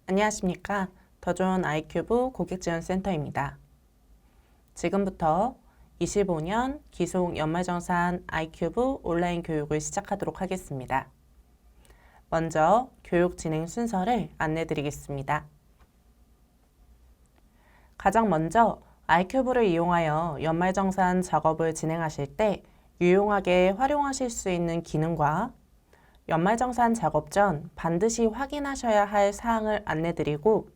안녕하십니까. 더 좋은 아이큐브 고객지원센터입니다. 지금부터 25년 기속 연말정산 아이큐브 온라인 교육을 시작하도록 하겠습니다. 먼저 교육 진행 순서를 안내 드리겠습니다. 가장 먼저 아이큐브를 이용하여 연말정산 작업을 진행하실 때 유용하게 활용하실 수 있는 기능과 연말정산 작업 전 반드시 확인하셔야 할 사항을 안내드리고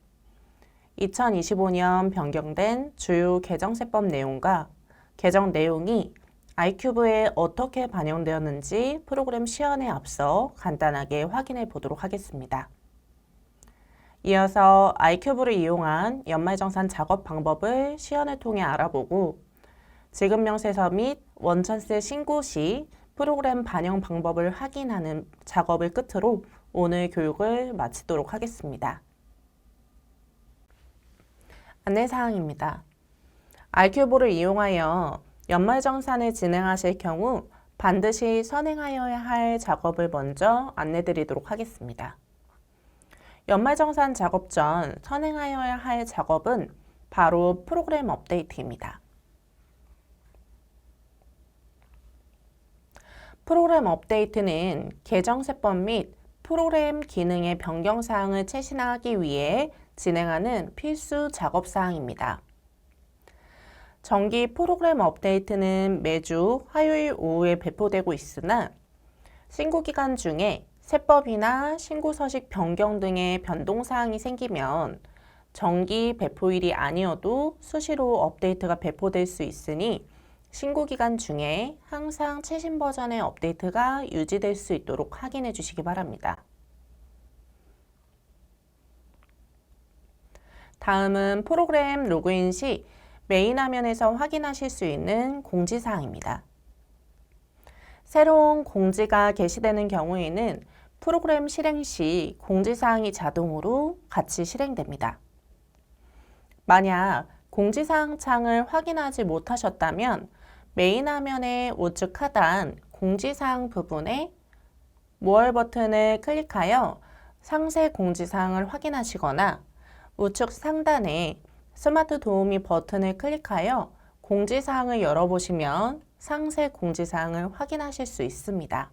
2025년 변경된 주요 개정세법 내용과 개정 내용이 아이큐브에 어떻게 반영되었는지 프로그램 시연에 앞서 간단하게 확인해 보도록 하겠습니다. 이어서 아이큐브를 이용한 연말정산 작업 방법을 시연을 통해 알아보고 지급명세서 및 원천세 신고 시 프로그램 반영 방법을 확인하는 작업을 끝으로 오늘 교육을 마치도록 하겠습니다. 안내사항입니다. 아이큐브를 이용하여 연말정산을 진행하실 경우 반드시 선행하여야 할 작업을 먼저 안내드리도록 하겠습니다. 연말정산 작업 전 선행하여야 할 작업은 바로 프로그램 업데이트입니다. 프로그램 업데이트는 개정세법 및 프로그램 기능의 변경사항을 최신화하기 위해 진행하는 필수 작업사항입니다. 정기 프로그램 업데이트는 매주 화요일 오후에 배포되고 있으나 신고기간 중에 세법이나 신고서식 변경 등의 변동사항이 생기면 정기 배포일이 아니어도 수시로 업데이트가 배포될 수 있으니 신고기간 중에 항상 최신 버전의 업데이트가 유지될 수 있도록 확인해 주시기 바랍니다. 다음은 프로그램 로그인 시 메인 화면에서 확인하실 수 있는 공지사항입니다. 새로운 공지가 게시되는 경우에는 프로그램 실행 시 공지사항이 자동으로 같이 실행됩니다. 만약 공지사항 창을 확인하지 못하셨다면 메인 화면의 우측 하단 공지사항 부분에 More 버튼을 클릭하여 상세 공지사항을 확인하시거나 우측 상단에 스마트 도우미 버튼을 클릭하여 공지사항을 열어보시면 상세 공지사항을 확인하실 수 있습니다.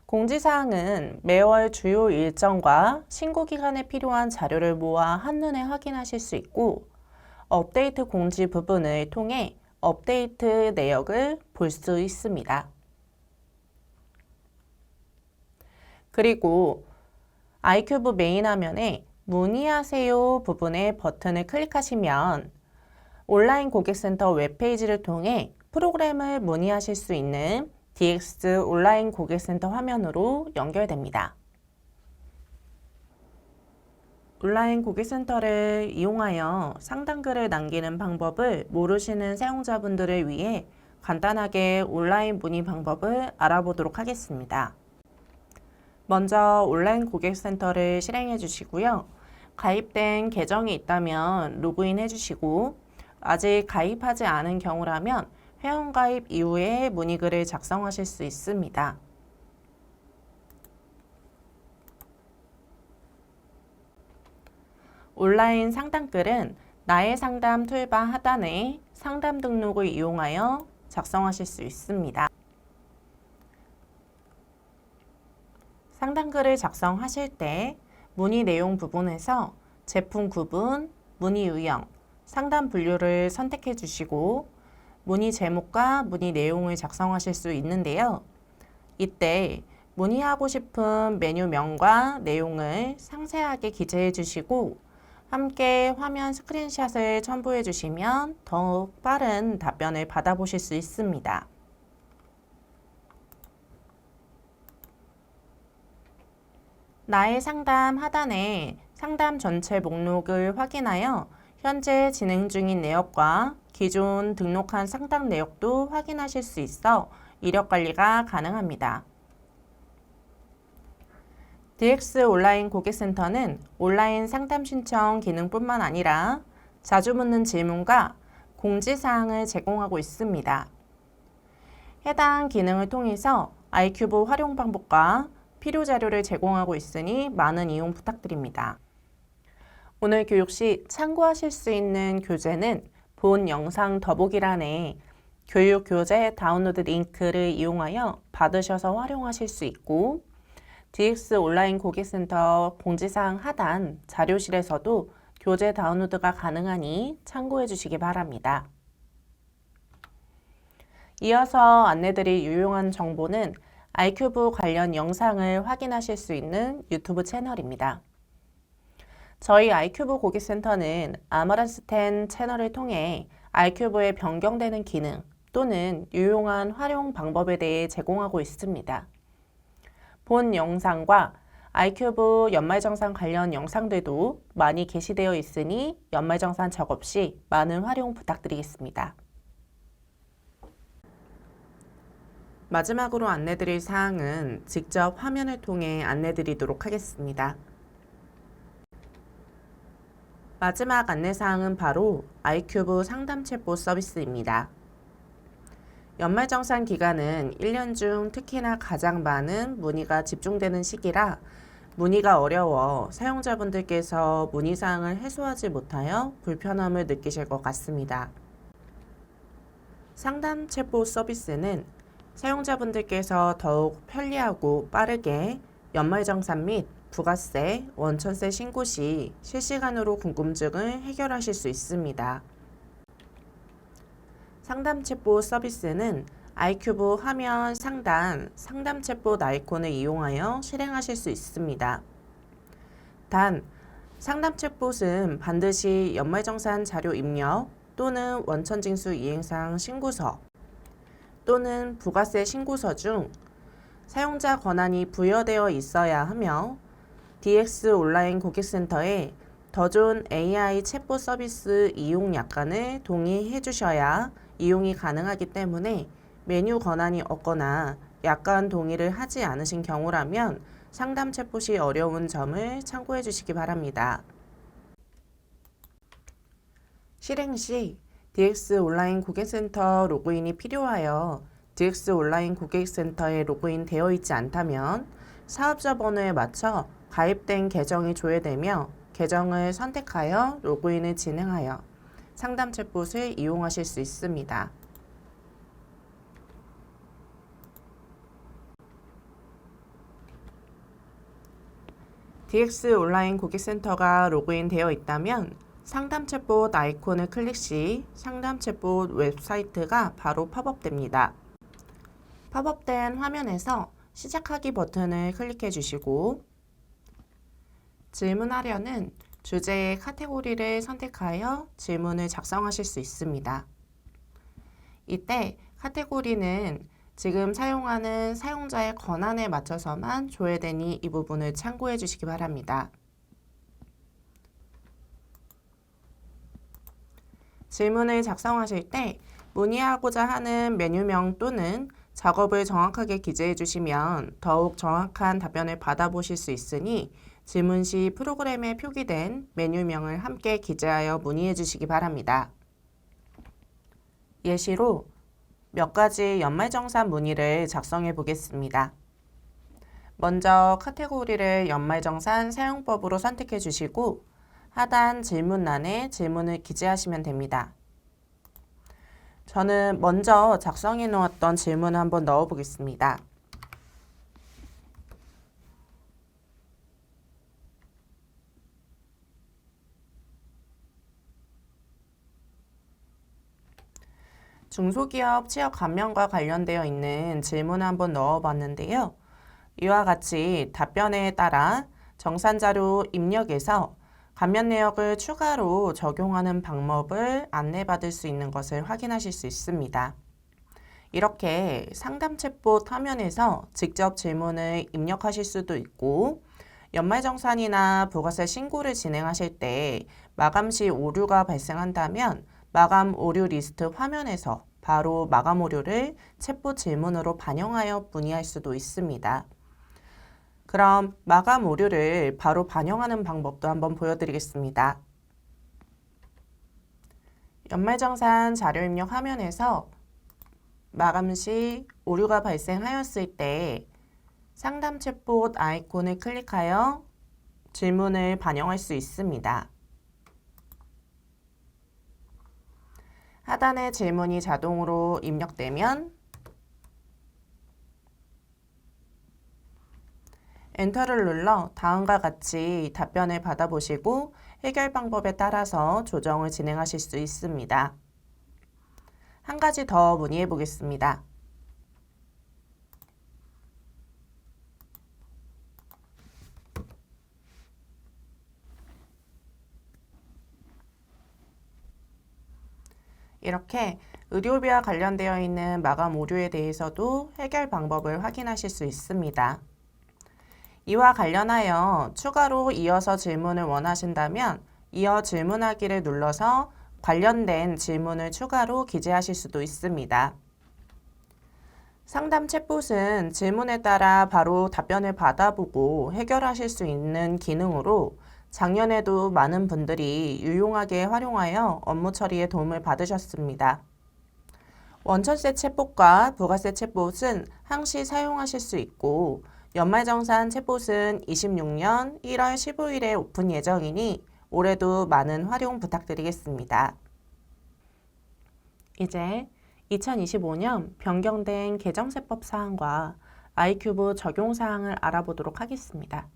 공지사항은 매월 주요 일정과 신고기간에 필요한 자료를 모아 한눈에 확인하실 수 있고 업데이트 공지 부분을 통해 업데이트 내역을 볼 수 있습니다. 그리고 아이큐브 메인 화면에 문의하세요 부분의 버튼을 클릭하시면 온라인 고객센터 웹페이지를 통해 프로그램을 문의하실 수 있는 DX 온라인 고객센터 화면으로 연결됩니다. 온라인 고객센터를 이용하여 상담글을 남기는 방법을 모르시는 사용자분들을 위해 간단하게 온라인 문의 방법을 알아보도록 하겠습니다. 먼저 온라인 고객센터를 실행해 주시고요. 가입된 계정이 있다면 로그인 해주시고 아직 가입하지 않은 경우라면 회원가입 이후에 문의글을 작성하실 수 있습니다. 온라인 상담글은 나의 상담 툴바 하단에 상담 등록을 이용하여 작성하실 수 있습니다. 상담글을 작성하실 때 문의 내용 부분에서 제품 구분, 문의 유형, 상담 분류를 선택해 주시고 문의 제목과 문의 내용을 작성하실 수 있는데요. 이때 문의하고 싶은 메뉴명과 내용을 상세하게 기재해 주시고 함께 화면 스크린샷을 첨부해 주시면 더욱 빠른 답변을 받아보실 수 있습니다. 나의 상담 하단에 상담 전체 목록을 확인하여 현재 진행 중인 내역과 기존 등록한 상담 내역도 확인하실 수 있어 이력 관리가 가능합니다. DX 온라인 고객센터는 온라인 상담 신청 기능뿐만 아니라 자주 묻는 질문과 공지사항을 제공하고 있습니다. 해당 기능을 통해서 아이큐브 활용 방법과 필요 자료를 제공하고 있으니 많은 이용 부탁드립니다. 오늘 교육 시 참고하실 수 있는 교재는 본 영상 더보기란에 교육 교재 다운로드 링크를 이용하여 받으셔서 활용하실 수 있고 DX 온라인 고객센터 공지사항 하단 자료실에서도 교재 다운로드가 가능하니 참고해 주시기 바랍니다. 이어서 안내드릴 유용한 정보는 아이큐브 관련 영상을 확인하실 수 있는 유튜브 채널입니다. 저희 아이큐브 고객센터는 아마란스10 채널을 통해 아이큐브에 변경되는 기능 또는 유용한 활용 방법에 대해 제공하고 있습니다. 본 영상과 아이큐브 연말정산 관련 영상들도 많이 게시되어 있으니 연말정산 작업 시 많은 활용 부탁드리겠습니다. 마지막으로 안내드릴 사항은 직접 화면을 통해 안내드리도록 하겠습니다. 마지막 안내사항은 바로 아이큐브 상담 챗봇 서비스입니다. 연말정산 기간은 1년 중 특히나 가장 많은 문의가 집중되는 시기라 문의가 어려워 사용자분들께서 문의사항을 해소하지 못하여 불편함을 느끼실 것 같습니다. 상담 챗봇 서비스는 사용자분들께서 더욱 편리하고 빠르게 연말정산 및 부가세, 원천세 신고 시 실시간으로 궁금증을 해결하실 수 있습니다. 상담 챗봇 서비스는 아이큐브 화면 상단 상담 챗봇 아이콘을 이용하여 실행하실 수 있습니다. 단, 상담 챗봇은 반드시 연말정산 자료 입력 또는 원천징수 이행사항 신고서 또는 부가세 신고서 중 사용자 권한이 부여되어 있어야 하며 DX 온라인 고객센터에 더 좋은 AI 챗봇 서비스 이용 약관을 동의해 주셔야 이용이 가능하기 때문에 메뉴 권한이 없거나 약관 동의를 하지 않으신 경우라면 상담 챗봇이 어려운 점을 참고해 주시기 바랍니다. 실행 시 DX 온라인 고객센터 로그인이 필요하여 DX 온라인 고객센터에 로그인 되어 있지 않다면 사업자 번호에 맞춰 가입된 계정이 조회되며 계정을 선택하여 로그인을 진행하여 상담 챗봇을 이용하실 수 있습니다. DX 온라인 고객센터가 로그인 되어 있다면 상담 챗봇 아이콘을 클릭 시 상담 챗봇 웹사이트가 바로 팝업됩니다. 팝업된 화면에서 시작하기 버튼을 클릭해 주시고 질문하려는 주제의 카테고리를 선택하여 질문을 작성하실 수 있습니다. 이때 카테고리는 지금 사용하는 사용자의 권한에 맞춰서만 조회되니 이 부분을 참고해 주시기 바랍니다. 질문을 작성하실 때 문의하고자 하는 메뉴명 또는 작업을 정확하게 기재해 주시면 더욱 정확한 답변을 받아보실 수 있으니 질문 시 프로그램에 표기된 메뉴명을 함께 기재하여 문의해 주시기 바랍니다. 예시로 몇 가지 연말정산 문의를 작성해 보겠습니다. 먼저 카테고리를 연말정산 사용법으로 선택해 주시고 하단 질문란에 질문을 기재하시면 됩니다. 저는 먼저 작성해 놓았던 질문을 한번 넣어 보겠습니다. 중소기업 취업 감면과 관련되어 있는 질문을 한번 넣어봤는데요. 이와 같이 답변에 따라 정산자료 입력에서 감면 내역을 추가로 적용하는 방법을 안내받을 수 있는 것을 확인하실 수 있습니다. 이렇게 상담 챗봇 화면에서 직접 질문을 입력하실 수도 있고 연말정산이나 부가세 신고를 진행하실 때 마감 시 오류가 발생한다면 마감 오류 리스트 화면에서 바로 마감 오류를 챗봇 질문으로 반영하여 문의할 수도 있습니다. 그럼 마감 오류를 바로 반영하는 방법도 한번 보여드리겠습니다. 연말정산 자료 입력 화면에서 마감 시 오류가 발생하였을 때 상담 챗봇 아이콘을 클릭하여 질문을 반영할 수 있습니다. 하단에 질문이 자동으로 입력되면 엔터를 눌러 다음과 같이 답변을 받아보시고 해결 방법에 따라서 조정을 진행하실 수 있습니다. 한 가지 더 문의해 보겠습니다. 이렇게 의료비와 관련되어 있는 마감 오류에 대해서도 해결 방법을 확인하실 수 있습니다. 이와 관련하여 추가로 이어서 질문을 원하신다면 이어 질문하기를 눌러서 관련된 질문을 추가로 기재하실 수도 있습니다. 상담 챗봇은 질문에 따라 바로 답변을 받아보고 해결하실 수 있는 기능으로 작년에도 많은 분들이 유용하게 활용하여 업무 처리에 도움을 받으셨습니다. 원천세 챗봇과 부가세 챗봇은 항시 사용하실 수 있고 연말정산 챗봇은 26년 1월 15일에 오픈 예정이니 올해도 많은 활용 부탁드리겠습니다. 이제 2025년 변경된 개정세법 사항과 아이큐브 적용 사항을 알아보도록 하겠습니다.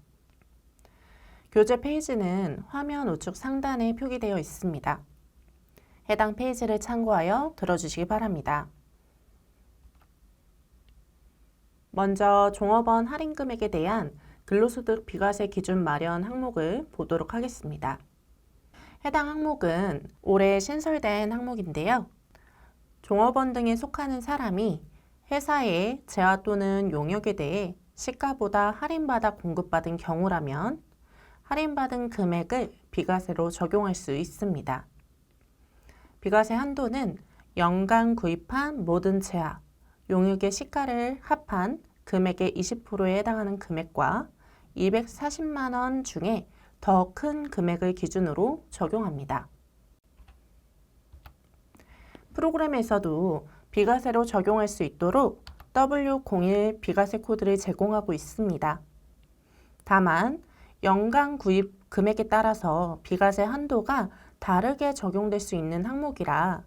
교재 페이지는 화면 우측 상단에 표기되어 있습니다. 해당 페이지를 참고하여 들어주시기 바랍니다. 먼저 종업원 할인 금액에 대한 근로소득 비과세 기준 마련 항목을 보도록 하겠습니다. 해당 항목은 올해 신설된 항목인데요. 종업원 등에 속하는 사람이 회사의 재화 또는 용역에 대해 시가보다 할인받아 공급받은 경우라면 할인받은 금액을 비과세로 적용할 수 있습니다. 비과세 한도는 연간 구입한 모든 재화, 용역의 시가를 합한 금액의 20%에 해당하는 금액과 240만 원 중에 더 큰 금액을 기준으로 적용합니다. 프로그램에서도 비과세로 적용할 수 있도록 W01 비과세 코드를 제공하고 있습니다. 다만 연간 구입 금액에 따라서 비과세 한도가 다르게 적용될 수 있는 항목이라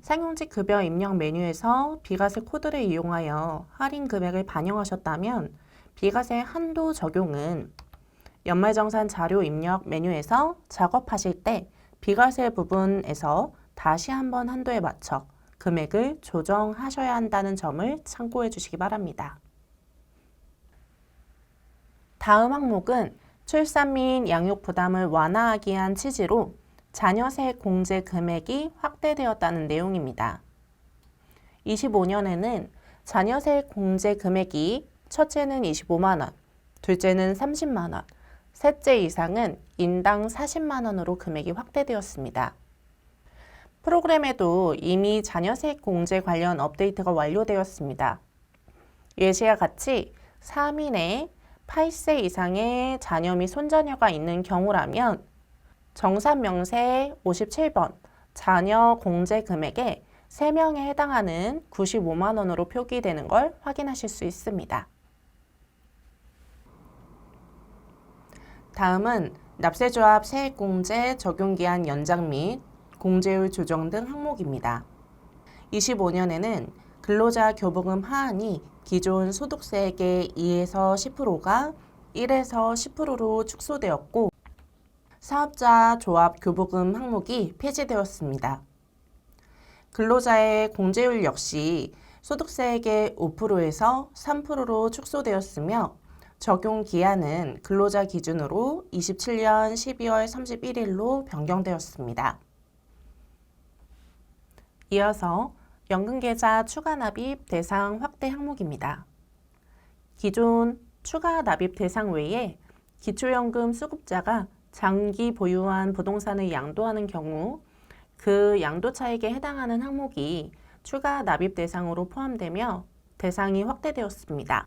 상용직 급여 입력 메뉴에서 비과세 코드를 이용하여 할인 금액을 반영하셨다면 비과세 한도 적용은 연말정산 자료 입력 메뉴에서 작업하실 때 비과세 부분에서 다시 한번 한도에 맞춰 금액을 조정하셔야 한다는 점을 참고해 주시기 바랍니다. 다음 항목은 출산 및 양육 부담을 완화하기 위한 취지로 자녀세 공제 금액이 확대되었다는 내용입니다. 25년에는 자녀세 공제 금액이 첫째는 25만 원, 둘째는 30만 원, 셋째 이상은 인당 40만 원으로 금액이 확대되었습니다. 프로그램에도 이미 자녀세 공제 관련 업데이트가 완료되었습니다. 예시와 같이 3인의 8세 이상의 자녀 및 손자녀가 있는 경우라면 정산명세 57번 자녀 공제 금액에 3명에 해당하는 95만 원으로 표기되는 걸 확인하실 수 있습니다. 다음은 납세조합 세액공제 적용기한 연장 및 공제율 조정 등 항목입니다. 25년에는 근로자 교부금 하한이 기존 소득세액의 2에서 10%가 1에서 10%로 축소되었고 사업자 조합 교부금 항목이 폐지되었습니다. 근로자의 공제율 역시 소득세액의 5%에서 3%로 축소되었으며 적용 기한은 근로자 기준으로 27년 12월 31일로 변경되었습니다. 이어서 연금계좌 추가 납입 대상 확대 항목입니다. 기존 추가 납입 대상 외에 기초연금 수급자가 장기 보유한 부동산을 양도하는 경우 그 양도 차익에 해당하는 항목이 추가 납입 대상으로 포함되며 대상이 확대되었습니다.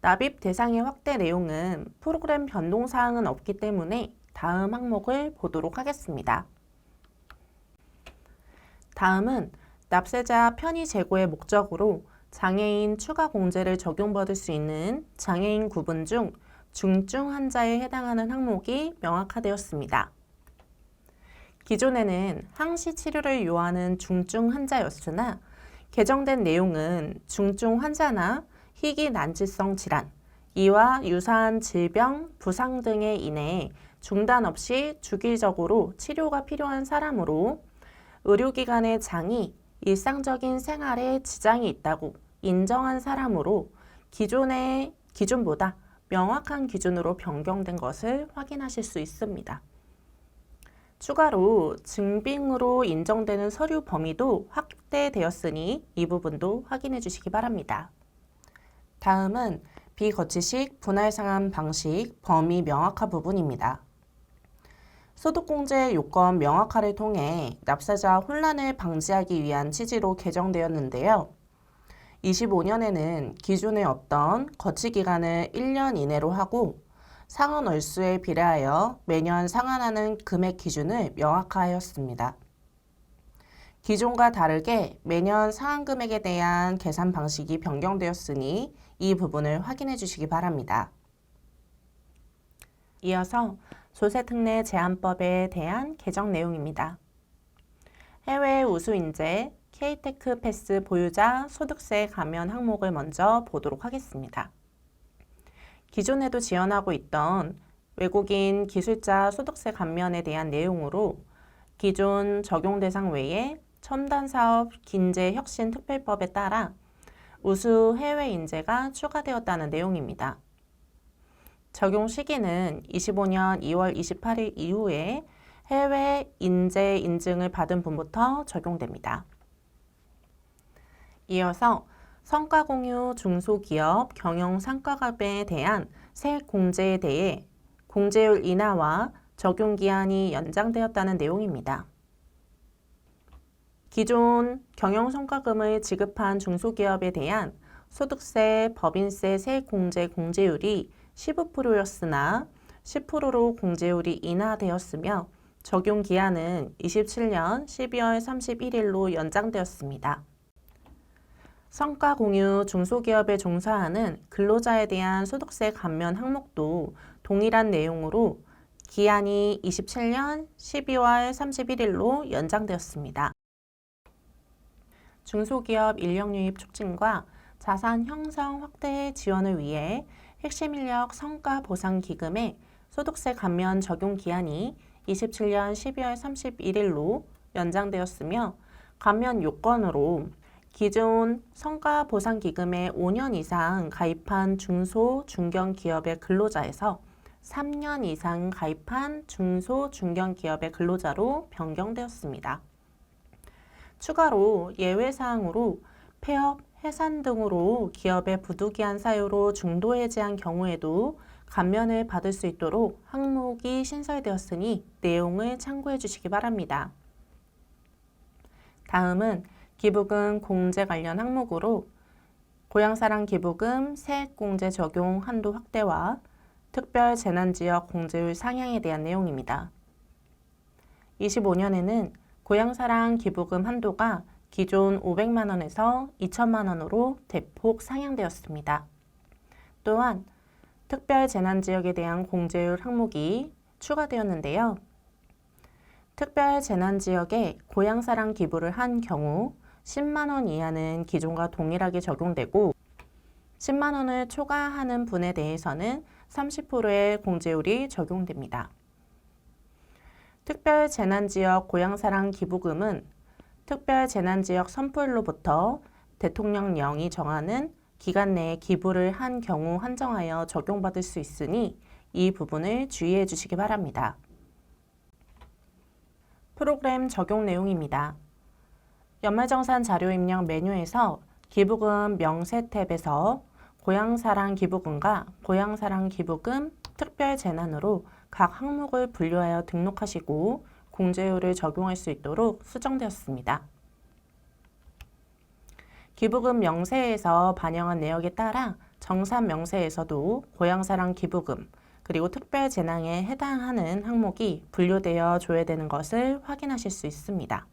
납입 대상의 확대 내용은 프로그램 변동사항은 없기 때문에 다음 항목을 보도록 하겠습니다. 다음은 납세자 편의 제고의 목적으로 장애인 추가 공제를 적용받을 수 있는 장애인 구분 중 중증 환자에 해당하는 항목이 명확화되었습니다. 기존에는 항시 치료를 요하는 중증 환자였으나 개정된 내용은 중증 환자나 희귀 난치성 질환, 이와 유사한 질병, 부상 등에 인해 중단 없이 주기적으로 치료가 필요한 사람으로 의료기관의 장이 일상적인 생활에 지장이 있다고 인정한 사람으로 기존보다 명확한 기준으로 변경된 것을 확인하실 수 있습니다. 추가로 증빙으로 인정되는 서류 범위도 확대되었으니 이 부분도 확인해 주시기 바랍니다. 다음은 비거치식 분할 상환 방식 범위 명확화 부분입니다. 소득공제 요건 명확화를 통해 납세자 혼란을 방지하기 위한 취지로 개정되었는데요. 25년에는 기존의 없던 거치 기간을 1년 이내로 하고 상환 월수에 비례하여 매년 상환하는 금액 기준을 명확화하였습니다. 기존과 다르게 매년 상환 금액에 대한 계산 방식이 변경되었으니 이 부분을 확인해 주시기 바랍니다. 이어서 조세특례 제한법에 대한 개정 내용입니다. 해외 우수인재 K테크 패스 보유자 소득세 감면 항목을 먼저 보도록 하겠습니다. 기존에도 지원하고 있던 외국인 기술자 소득세 감면에 대한 내용으로 기존 적용 대상 외에 첨단사업 긴제혁신특별법에 따라 우수 해외 인재가 추가되었다는 내용입니다. 적용 시기는 25년 2월 28일 이후에 해외 인재 인증을 받은 분부터 적용됩니다. 이어서 성과공유 중소기업 경영상과급에 대한 세액 공제에 대해 공제율 인하와 적용기한이 연장되었다는 내용입니다. 기존 경영성과금을 지급한 중소기업에 대한 소득세, 법인세 세액공제 공제율이 15%였으나 10%로 공제율이 인하되었으며 적용기한은 27년 12월 31일로 연장되었습니다. 성과공유 중소기업에 종사하는 근로자에 대한 소득세 감면 항목도 동일한 내용으로 기한이 27년 12월 31일로 연장되었습니다. 중소기업 인력 유입 촉진과 자산 형성 확대 지원을 위해 핵심 인력 성과 보상 기금의 소득세 감면 적용 기한이 27년 12월 31일로 연장되었으며 감면 요건으로 기존 성과 보상 기금에 5년 이상 가입한 중소 중견 기업의 근로자에서 3년 이상 가입한 중소 중견 기업의 근로자로 변경되었습니다. 추가로 예외사항으로 폐업, 해산 등으로 기업의 부득이한 사유로 중도 해지한 경우에도 감면을 받을 수 있도록 항목이 신설되었으니 내용을 참고해 주시기 바랍니다. 다음은 기부금 공제 관련 항목으로 고향사랑 기부금 세액공제 적용 한도 확대와 특별재난지역 공제율 상향에 대한 내용입니다. 25년에는 고향사랑 기부금 한도가 기존 500만 원에서 2천만 원으로 대폭 상향되었습니다. 또한 특별재난지역에 대한 공제율 항목이 추가되었는데요. 특별재난지역에 고향사랑 기부를 한 경우 10만 원 이하는 기존과 동일하게 적용되고 10만 원을 초과하는 분에 대해서는 30%의 공제율이 적용됩니다. 특별재난지역 고향사랑 기부금은 특별재난지역 선포일로부터 대통령령이 정하는 기간 내에 기부를 한 경우 한정하여 적용받을 수 있으니 이 부분을 주의해 주시기 바랍니다. 프로그램 적용 내용입니다. 연말정산 자료 입력 메뉴에서 기부금 명세 탭에서 고향사랑 기부금과 고향사랑 기부금 특별재난으로 각 항목을 분류하여 등록하시고 공제율을 적용할 수 있도록 수정되었습니다. 기부금 명세에서 반영한 내역에 따라 정산 명세에서도 고향사랑 기부금 그리고 특별재난에 해당하는 항목이 분류되어 조회되는 것을 확인하실 수 있습니다.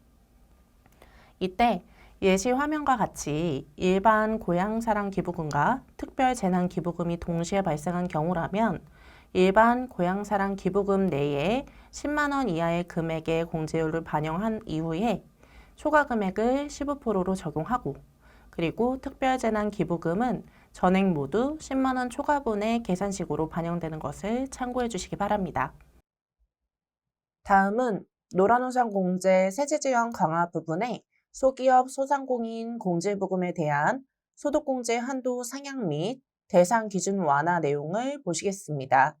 이때 예시 화면과 같이 일반 고향사랑 기부금과 특별재난기부금이 동시에 발생한 경우라면 일반 고향사랑 기부금 내에 10만 원 이하의 금액의 공제율을 반영한 이후에 초과 금액을 15%로 적용하고, 그리고 특별재난기부금은 전액 모두 10만 원 초과분의 계산식으로 반영되는 것을 참고해 주시기 바랍니다. 다음은 노란우산공제 세제지원 강화 부분에 소기업 소상공인 공제부금에 대한 소득공제 한도 상향 및 대상 기준 완화 내용을 보시겠습니다.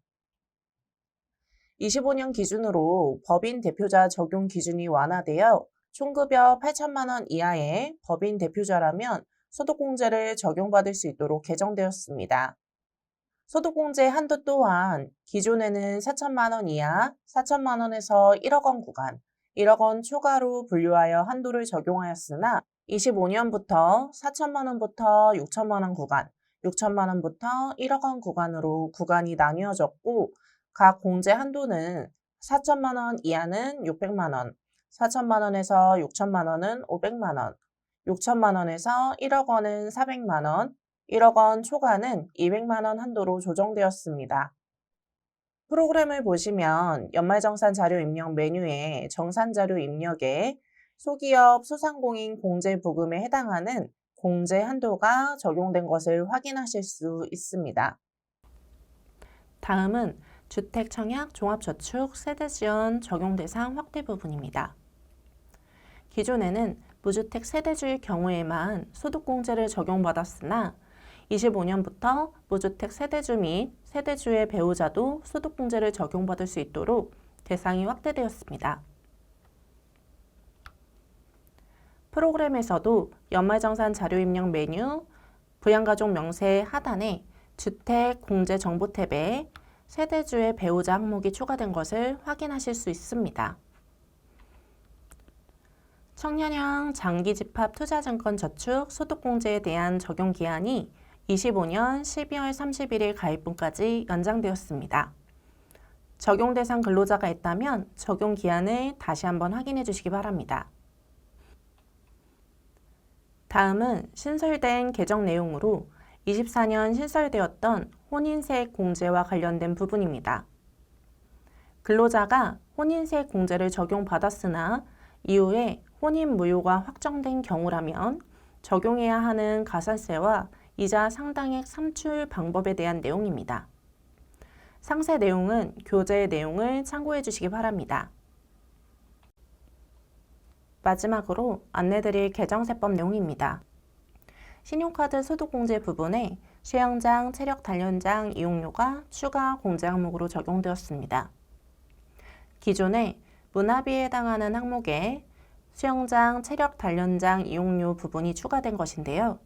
25년 기준으로 법인 대표자 적용 기준이 완화되어 총급여 8천만 원 이하의 법인 대표자라면 소득공제를 적용받을 수 있도록 개정되었습니다. 소득공제 한도 또한 기존에는 4천만 원 이하, 4천만 원에서 1억 원 구간, 1억 원 초과로 분류하여 한도를 적용하였으나 25년부터 4천만 원부터 6천만 원 구간, 6천만 원부터 1억 원 구간으로 구간이 나뉘어졌고, 각 공제 한도는 4천만 원 이하는 600만 원, 4천만 원에서 6천만 원은 500만 원, 6천만 원에서 1억 원은 400만 원, 1억 원 초과는 200만 원 한도로 조정되었습니다. 프로그램을 보시면 연말정산 자료 입력 메뉴에 정산 자료 입력에 소기업 소상공인 공제 부금에 해당하는 공제 한도가 적용된 것을 확인하실 수 있습니다. 다음은 주택 청약 종합저축 세대지원 적용 대상 확대 부분입니다. 기존에는 무주택 세대주의 경우에만 소득공제를 적용받았으나 25년부터 무주택 세대주 및 세대주의 배우자도 소득공제를 적용받을 수 있도록 대상이 확대되었습니다. 프로그램에서도 연말정산 자료 입력 메뉴, 부양가족 명세 하단에 주택 공제 정보 탭에 세대주의 배우자 항목이 추가된 것을 확인하실 수 있습니다. 청년형 장기집합 투자증권 저축 소득공제에 대한 적용 기한이 25년 12월 31일 가입분까지 연장되었습니다. 적용 대상 근로자가 있다면 적용 기한을 다시 한번 확인해 주시기 바랍니다. 다음은 신설된 개정 내용으로 24년 신설되었던 혼인세 공제와 관련된 부분입니다. 근로자가 혼인세 공제를 적용받았으나 이후에 혼인 무효가 확정된 경우라면 적용해야 하는 가산세와 이자 상당액 산출 방법에 대한 내용입니다. 상세 내용은 교재 내용을 참고해 주시기 바랍니다. 마지막으로 안내드릴 개정세법 내용입니다. 신용카드 소득공제 부분에 수영장, 체력 단련장 이용료가 추가 공제 항목으로 적용되었습니다. 기존에 문화비에 해당하는 항목에 수영장, 체력 단련장 이용료 부분이 추가된 것인데요.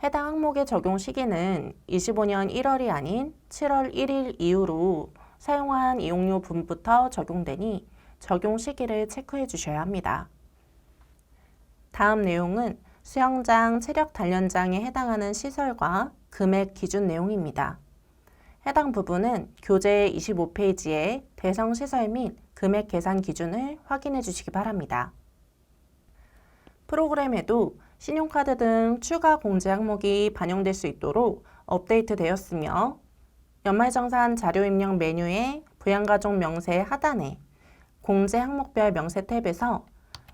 해당 항목의 적용 시기는 25년 1월이 아닌 7월 1일 이후로 사용한 이용료 분부터 적용되니 적용 시기를 체크해 주셔야 합니다. 다음 내용은 수영장, 체력 단련장에 해당하는 시설과 금액 기준 내용입니다. 해당 부분은 교재 25페이지에 대상 시설 및 금액 계산 기준을 확인해 주시기 바랍니다. 프로그램에도 신용카드 등 추가 공제 항목이 반영될 수 있도록 업데이트 되었으며 연말정산 자료 입력 메뉴의 부양가족 명세 하단에 공제 항목별 명세 탭에서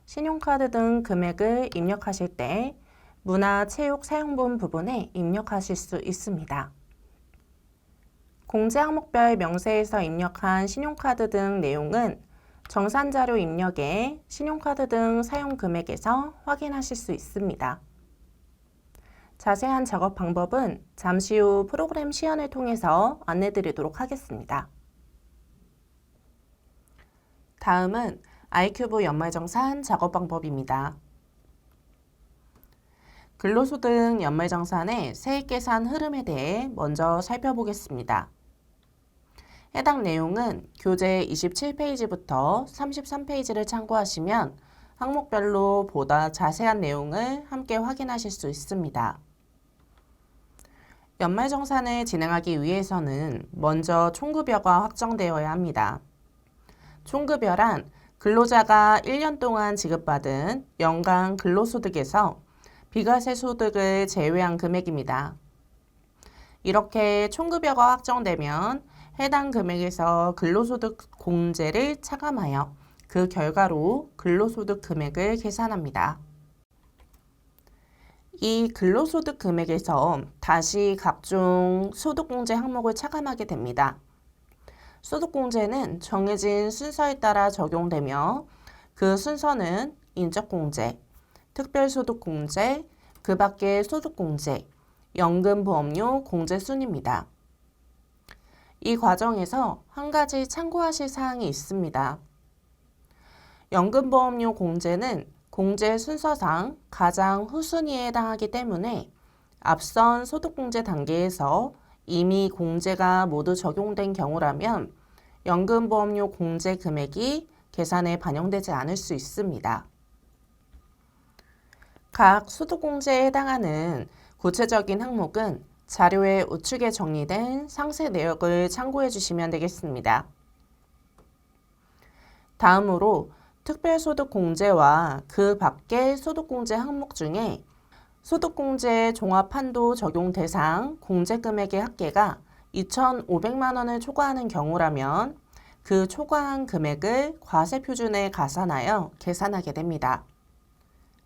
신용카드 등 금액을 입력하실 때 문화체육 사용분 부분에 입력하실 수 있습니다. 공제 항목별 명세에서 입력한 신용카드 등 내용은 정산자료 입력에 신용카드 등 사용 금액에서 확인하실 수 있습니다. 자세한 작업 방법은 잠시 후 프로그램 시연을 통해서 안내드리도록 하겠습니다. 다음은 아이큐브 연말정산 작업 방법입니다. 근로소득 연말정산의 세액계산 흐름에 대해 먼저 살펴보겠습니다. 해당 내용은 교재 27페이지부터 33페이지를 참고하시면 항목별로 보다 자세한 내용을 함께 확인하실 수 있습니다. 연말정산을 진행하기 위해서는 먼저 총급여가 확정되어야 합니다. 총급여란 근로자가 1년 동안 지급받은 연간 근로소득에서 비과세 소득을 제외한 금액입니다. 이렇게 총급여가 확정되면 해당 금액에서 근로소득 공제를 차감하여 그 결과로 근로소득 금액을 계산합니다. 이 근로소득 금액에서 다시 각종 소득공제 항목을 차감하게 됩니다. 소득공제는 정해진 순서에 따라 적용되며 그 순서는 인적공제, 특별소득공제, 그 밖의 소득공제, 연금보험료 공제 순입니다. 이 과정에서 한 가지 참고하실 사항이 있습니다. 연금보험료 공제는 공제 순서상 가장 후순위에 해당하기 때문에 앞선 소득공제 단계에서 이미 공제가 모두 적용된 경우라면 연금보험료 공제 금액이 계산에 반영되지 않을 수 있습니다. 각 소득공제에 해당하는 구체적인 항목은 자료의 우측에 정리된 상세 내역을 참고해 주시면 되겠습니다. 다음으로 특별소득공제와 그 밖의 소득공제 항목 중에 소득공제 종합한도 적용 대상 공제금액의 합계가 2,500만 원을 초과하는 경우라면 그 초과한 금액을 과세표준에 가산하여 계산하게 됩니다.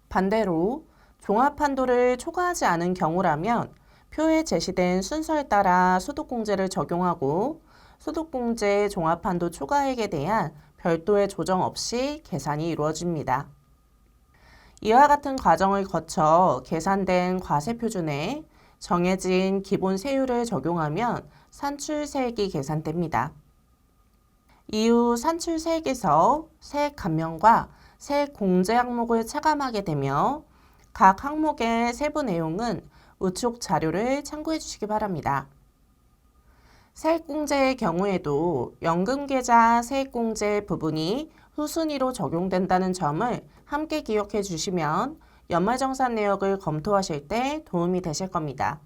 반대로 종합한도를 초과하지 않은 경우라면 표에 제시된 순서에 따라 소득공제를 적용하고 소득공제 종합한도 초과액에 대한 별도의 조정 없이 계산이 이루어집니다. 이와 같은 과정을 거쳐 계산된 과세표준에 정해진 기본 세율을 적용하면 산출세액이 계산됩니다. 이후 산출세액에서 세액 감면과 세액 공제 항목을 차감하게 되며 각 항목의 세부 내용은 우측 자료를 참고해 주시기 바랍니다. 세액공제의 경우에도 연금계좌 세액공제 부분이 후순위로 적용된다는 점을 함께 기억해 주시면 연말정산 내역을 검토하실 때 도움이 되실 겁니다.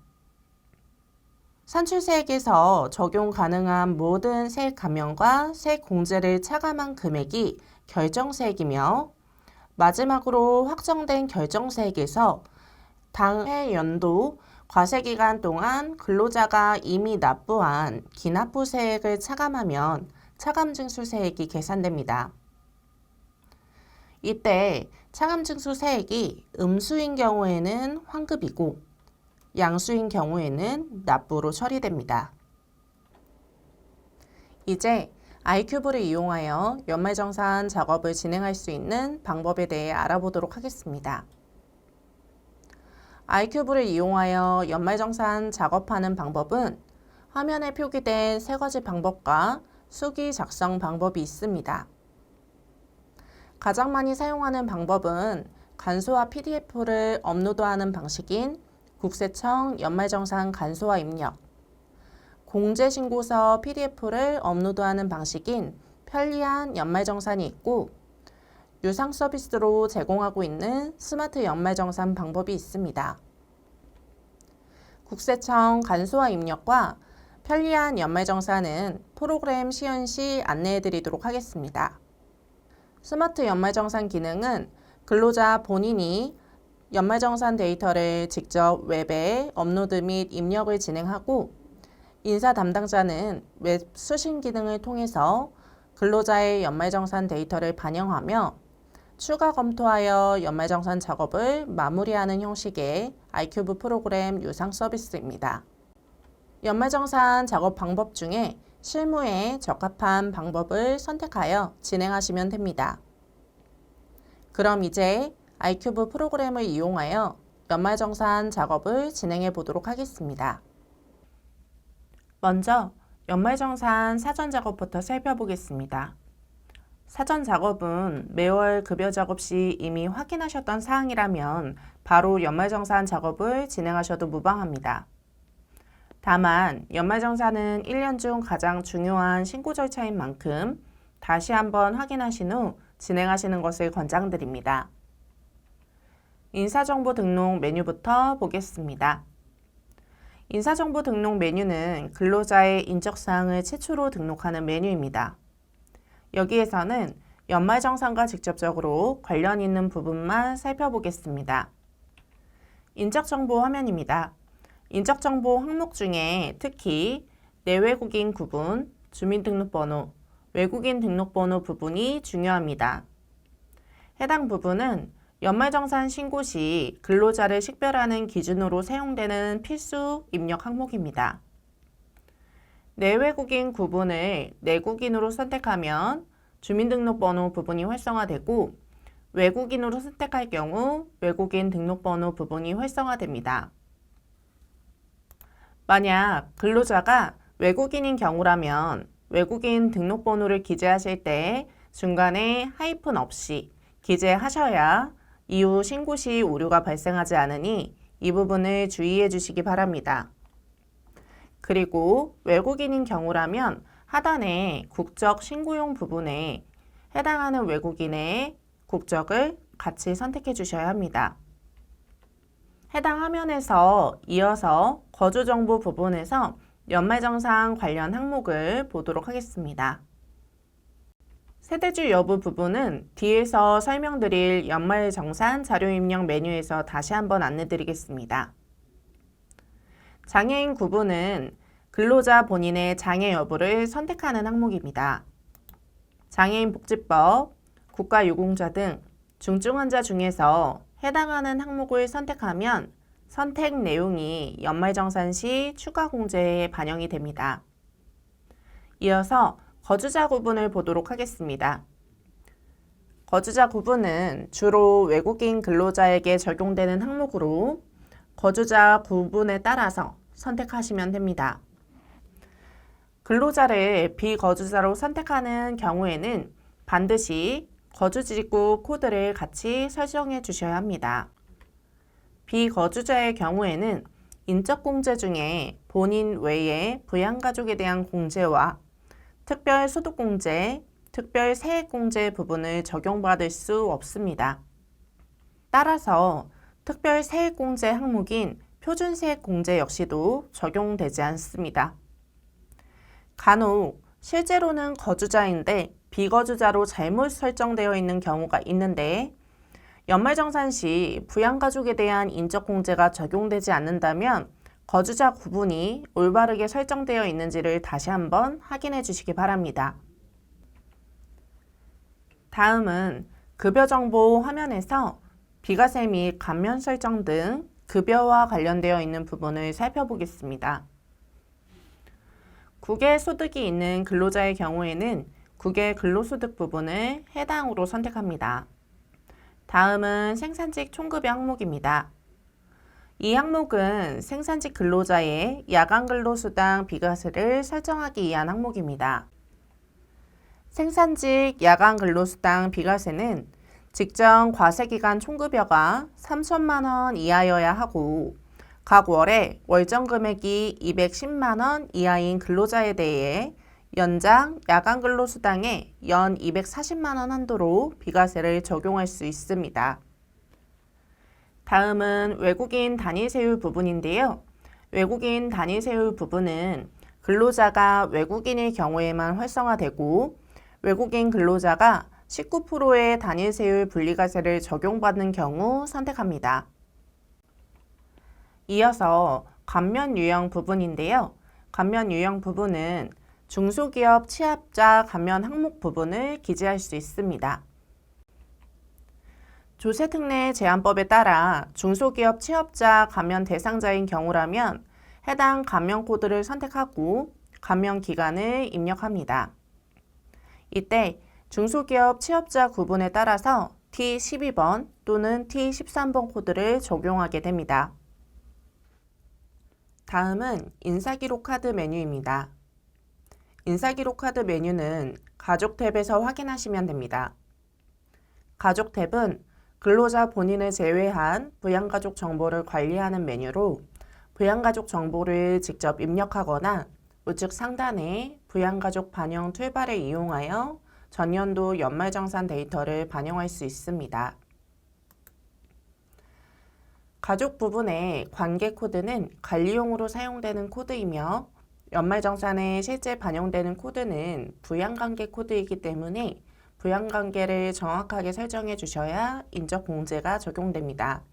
산출세액에서 적용 가능한 모든 세액 감면과 세액 공제를 차감한 금액이 결정세액이며 마지막으로 확정된 결정세액에서 당해 연도 과세기간 동안 근로자가 이미 납부한 기납부세액을 차감하면 차감징수세액이 계산됩니다. 이때 차감징수세액이 음수인 경우에는 환급이고 양수인 경우에는 납부로 처리됩니다. 이제 아이큐브를 이용하여 연말정산 작업을 진행할 수 있는 방법에 대해 알아보도록 하겠습니다. 아이큐브를 이용하여 연말정산 작업하는 방법은 화면에 표기된 세 가지 방법과 수기 작성 방법이 있습니다. 가장 많이 사용하는 방법은 간소화 PDF를 업로드하는 방식인 국세청 연말정산 간소화 입력, 공제신고서 PDF를 업로드하는 방식인 편리한 연말정산이 있고 유상 서비스로 제공하고 있는 스마트 연말정산 방법이 있습니다. 국세청 간소화 입력과 편리한 연말정산은 프로그램 시연 시 안내해 드리도록 하겠습니다. 스마트 연말정산 기능은 근로자 본인이 연말정산 데이터를 직접 웹에 업로드 및 입력을 진행하고 인사 담당자는 웹 수신 기능을 통해서 근로자의 연말정산 데이터를 반영하며 추가 검토하여 연말정산 작업을 마무리하는 형식의 아이큐브 프로그램 유상 서비스입니다. 연말정산 작업 방법 중에 실무에 적합한 방법을 선택하여 진행하시면 됩니다. 그럼 이제 아이큐브 프로그램을 이용하여 연말정산 작업을 진행해 보도록 하겠습니다. 먼저 연말정산 사전 작업부터 살펴보겠습니다. 사전 작업은 매월 급여 작업 시 이미 확인하셨던 사항이라면 바로 연말정산 작업을 진행하셔도 무방합니다. 다만 연말정산은 1년 중 가장 중요한 신고 절차인 만큼 다시 한번 확인하신 후 진행하시는 것을 권장드립니다. 인사정보 등록 메뉴부터 보겠습니다. 인사정보 등록 메뉴는 근로자의 인적사항을 최초로 등록하는 메뉴입니다. 여기에서는 연말정산과 직접적으로 관련 있는 부분만 살펴보겠습니다. 인적정보 화면입니다. 인적정보 항목 중에 특히 내외국인 구분, 주민등록번호, 외국인 등록번호 부분이 중요합니다. 해당 부분은 연말정산 신고 시 근로자를 식별하는 기준으로 사용되는 필수 입력 항목입니다. 내외국인 구분을 내국인으로 선택하면 주민등록번호 부분이 활성화되고 외국인으로 선택할 경우 외국인 등록번호 부분이 활성화됩니다. 만약 근로자가 외국인인 경우라면 외국인 등록번호를 기재하실 때 중간에 하이픈 없이 기재하셔야 이후 신고 시 오류가 발생하지 않으니 이 부분을 주의해 주시기 바랍니다. 그리고 외국인인 경우라면 하단의 국적 신고용 부분에 해당하는 외국인의 국적을 같이 선택해 주셔야 합니다. 해당 화면에서 이어서 거주정보 부분에서 연말정산 관련 항목을 보도록 하겠습니다. 세대주 여부 부분은 뒤에서 설명드릴 연말정산 자료 입력 메뉴에서 다시 한번 안내드리겠습니다. 장애인 구분은 근로자 본인의 장애 여부를 선택하는 항목입니다. 장애인복지법, 국가유공자 등 중증환자 중에서 해당하는 항목을 선택하면 선택 내용이 연말정산 시 추가 공제에 반영이 됩니다. 이어서 거주자 구분을 보도록 하겠습니다. 거주자 구분은 주로 외국인 근로자에게 적용되는 항목으로 거주자 구분에 따라서 선택하시면 됩니다. 근로자를 비거주자로 선택하는 경우에는 반드시 거주지구 코드를 같이 설정해 주셔야 합니다. 비거주자의 경우에는 인적공제 중에 본인 외에 부양가족에 대한 공제와 특별소득공제, 특별세액공제 부분을 적용받을 수 없습니다. 따라서 특별세액공제 항목인 표준세액공제 역시도 적용되지 않습니다. 간혹 실제로는 거주자인데 비거주자로 잘못 설정되어 있는 경우가 있는데 연말정산 시 부양가족에 대한 인적공제가 적용되지 않는다면 거주자 구분이 올바르게 설정되어 있는지를 다시 한번 확인해 주시기 바랍니다. 다음은 급여정보 화면에서 비과세 및 감면 설정 등 급여와 관련되어 있는 부분을 살펴보겠습니다. 국외 소득이 있는 근로자의 경우에는 국외 근로소득 부분을 해당으로 선택합니다. 다음은 생산직 총급여 항목입니다. 이 항목은 생산직 근로자의 야간 근로수당 비과세를 설정하기 위한 항목입니다. 생산직 야간 근로수당 비과세는 직전 과세기간 총급여가 3천만 원 이하여야 하고 각 월에 월정 금액이 210만 원 이하인 근로자에 대해 연장 야간 근로수당에 연 240만 원 한도로 비과세를 적용할 수 있습니다. 다음은 외국인 단위세율 부분인데요. 외국인 단위세율 부분은 근로자가 외국인의 경우에만 활성화되고 외국인 근로자가 19%의 단위세율 분리과세를 적용받는 경우 선택합니다. 이어서 감면 유형 부분인데요. 감면 유형 부분은 중소기업 취업자 감면 항목 부분을 기재할 수 있습니다. 조세특례 제한법에 따라 중소기업 취업자 감면 대상자인 경우라면 해당 감면 코드를 선택하고 감면 기간을 입력합니다. 이때 중소기업 취업자 구분에 따라서 T12번 또는 T13번 코드를 적용하게 됩니다. 다음은 인사기록 카드 메뉴입니다. 인사기록 카드 메뉴는 가족 탭에서 확인하시면 됩니다. 가족 탭은 근로자 본인을 제외한 부양가족 정보를 관리하는 메뉴로 부양가족 정보를 직접 입력하거나 우측 상단에 부양가족 반영 툴바를 이용하여 전년도 연말정산 데이터를 반영할 수 있습니다. 가족 부분의 관계 코드는 관리용으로 사용되는 코드이며 연말정산에 실제 반영되는 코드는 부양관계 코드이기 때문에 부양관계를 정확하게 설정해 주셔야 인적공제가 적용됩니다.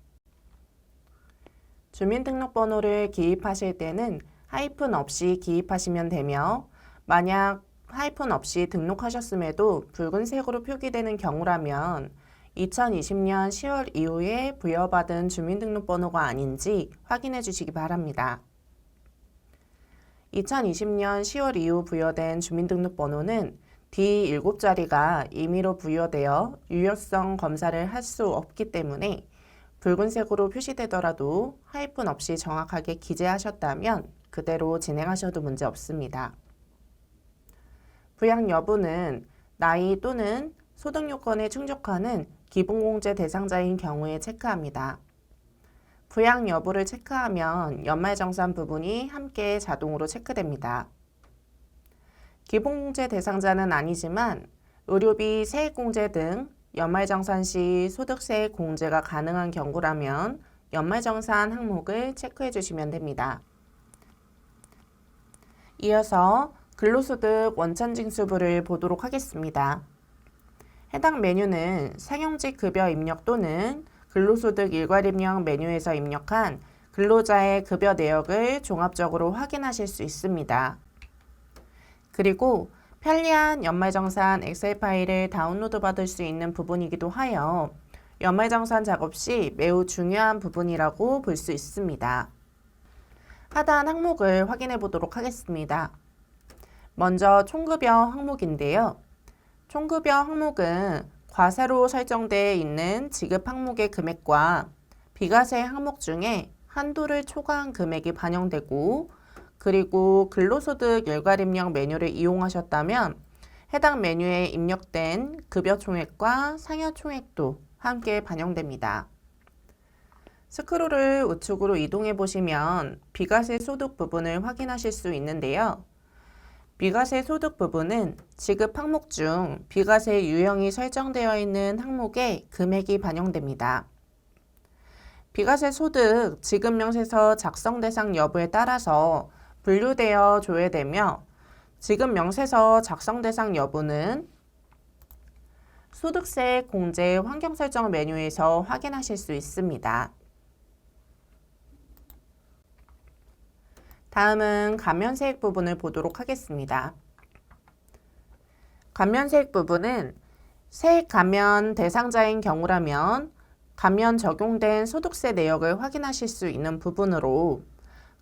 주민등록번호를 기입하실 때는 하이픈 없이 기입하시면 되며 만약 하이픈 없이 등록하셨음에도 붉은색으로 표기되는 경우라면 2020년 10월 이후에 부여받은 주민등록번호가 아닌지 확인해 주시기 바랍니다. 2020년 10월 이후 부여된 주민등록번호는 D7자리가 임의로 부여되어 유효성 검사를 할 수 없기 때문에 붉은색으로 표시되더라도 하이픈 없이 정확하게 기재하셨다면 그대로 진행하셔도 문제 없습니다. 부양 여부는 나이 또는 소득 요건에 충족하는 기본공제 대상자인 경우에 체크합니다. 부양 여부를 체크하면 연말정산 부분이 함께 자동으로 체크됩니다. 기본공제 대상자는 아니지만 의료비, 세액공제 등 연말정산 시 소득세 공제가 가능한 경우라면 연말정산 항목을 체크해 주시면 됩니다. 이어서 근로소득 원천징수부를 보도록 하겠습니다. 해당 메뉴는 상용직 급여 입력 또는 근로소득 일괄 입력 메뉴에서 입력한 근로자의 급여 내역을 종합적으로 확인하실 수 있습니다. 그리고 편리한 연말정산 엑셀 파일을 다운로드 받을 수 있는 부분이기도 하여 연말정산 작업 시 매우 중요한 부분이라고 볼 수 있습니다. 하단 항목을 확인해 보도록 하겠습니다. 먼저 총급여 항목인데요. 총급여 항목은 과세로 설정되어 있는 지급 항목의 금액과 비과세 항목 중에 한도를 초과한 금액이 반영되고 그리고 근로소득 일괄 입력 메뉴를 이용하셨다면 해당 메뉴에 입력된 급여 총액과 상여 총액도 함께 반영됩니다. 스크롤을 우측으로 이동해 보시면 비과세 소득 부분을 확인하실 수 있는데요. 비과세 소득 부분은 지급 항목 중 비과세 유형이 설정되어 있는 항목에 금액이 반영됩니다. 비과세 소득 지급 명세서 작성 대상 여부에 따라서 분류되어 조회되며 지급 명세서 작성 대상 여부는 소득세 공제 환경 설정 메뉴에서 확인하실 수 있습니다. 다음은 감면세액 부분을 보도록 하겠습니다. 감면세액 부분은 세액 감면 대상자인 경우라면 감면 적용된 소득세 내역을 확인하실 수 있는 부분으로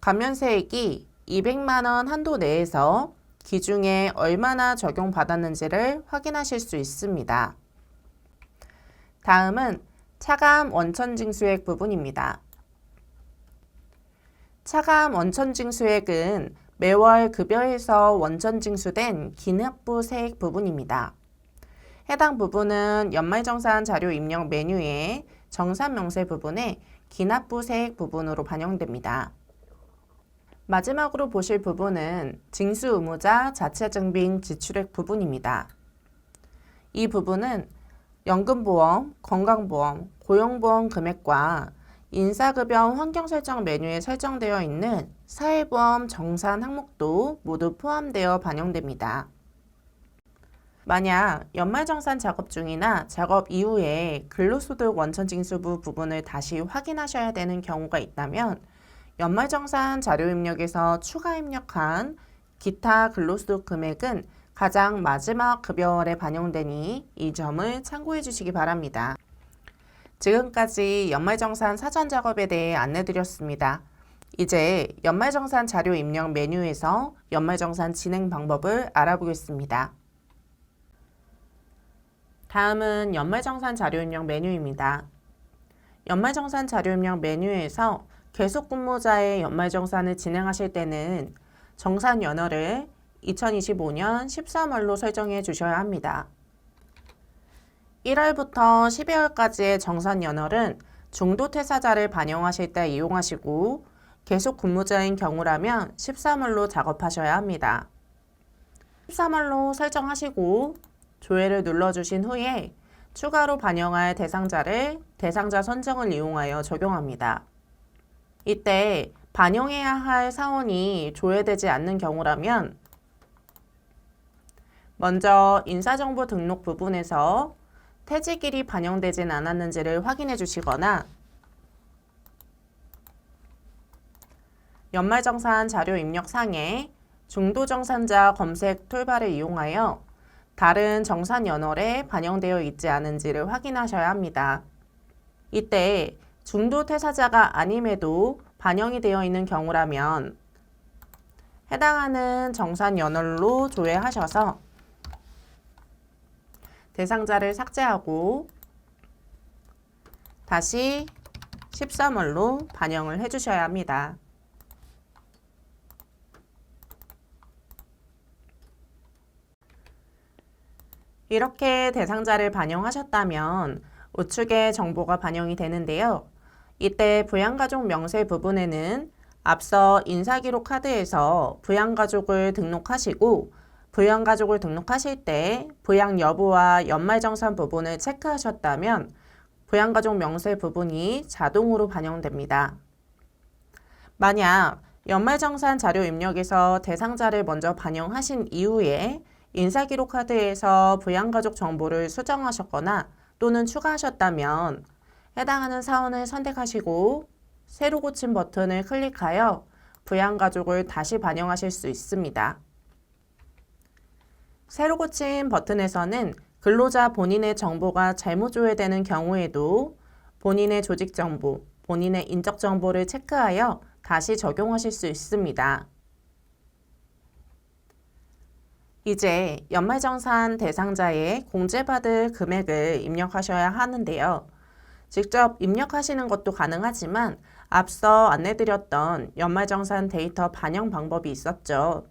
감면세액이 200만 원 한도 내에서 기중에 얼마나 적용받았는지를 확인하실 수 있습니다. 다음은 차감 원천징수액 부분입니다. 차감 원천징수액은 매월 급여에서 원천징수된 기납부 세액 부분입니다. 해당 부분은 연말정산 자료 입력 메뉴의 정산명세 부분에 기납부 세액 부분으로 반영됩니다. 마지막으로 보실 부분은 징수 의무자 자체증빙 지출액 부분입니다. 이 부분은 연금보험, 건강보험, 고용보험 금액과 인사급여 환경설정 메뉴에 설정되어 있는 사회보험 정산 항목도 모두 포함되어 반영됩니다. 만약 연말정산 작업 중이나 작업 이후에 근로소득 원천징수부 부분을 다시 확인하셔야 되는 경우가 있다면 연말정산 자료 입력에서 추가 입력한 기타 근로소득 금액은 가장 마지막 급여월에 반영되니 이 점을 참고해 주시기 바랍니다. 지금까지 연말정산 사전 작업에 대해 안내드렸습니다. 이제 연말정산 자료 입력 메뉴에서 연말정산 진행 방법을 알아보겠습니다. 다음은 연말정산 자료 입력 메뉴입니다. 연말정산 자료 입력 메뉴에서 계속근무자의 연말정산을 진행하실 때는 정산 연월을 2025년 13월로 설정해 주셔야 합니다. 1월부터 12월까지의 정산 연월은 중도퇴사자를 반영하실 때 이용하시고 계속근무자인 경우라면 13월로 작업하셔야 합니다. 13월로 설정하시고 조회를 눌러주신 후에 추가로 반영할 대상자를 대상자 선정을 이용하여 적용합니다. 이때 반영해야 할 사원이 조회되지 않는 경우라면 먼저 인사정보 등록 부분에서 퇴직일이 반영되진 않았는지를 확인해 주시거나 연말정산 자료 입력상에 중도정산자 검색 툴바를 이용하여 다른 정산 연월에 반영되어 있지 않은지를 확인하셔야 합니다. 이때 중도 퇴사자가 아님에도 반영이 되어 있는 경우라면 해당하는 정산 연월로 조회하셔서 대상자를 삭제하고 다시 13월로 반영을 해주셔야 합니다. 이렇게 대상자를 반영하셨다면 우측에 정보가 반영이 되는데요. 이때 부양가족 명세 부분에는 앞서 인사기록 카드에서 부양가족을 등록하시고 부양가족을 등록하실 때 부양 여부와 연말정산 부분을 체크하셨다면 부양가족 명세 부분이 자동으로 반영됩니다. 만약 연말정산 자료 입력에서 대상자를 먼저 반영하신 이후에 인사기록 카드에서 부양가족 정보를 수정하셨거나 또는 추가하셨다면 해당하는 사원을 선택하시고 새로 고침 버튼을 클릭하여 부양가족을 다시 반영하실 수 있습니다. 새로 고침 버튼에서는 근로자 본인의 정보가 잘못 조회되는 경우에도 본인의 조직 정보, 본인의 인적 정보를 체크하여 다시 적용하실 수 있습니다. 이제 연말정산 대상자의 공제받을 금액을 입력하셔야 하는데요. 직접 입력하시는 것도 가능하지만 앞서 안내드렸던 연말정산 데이터 반영 방법이 있었죠.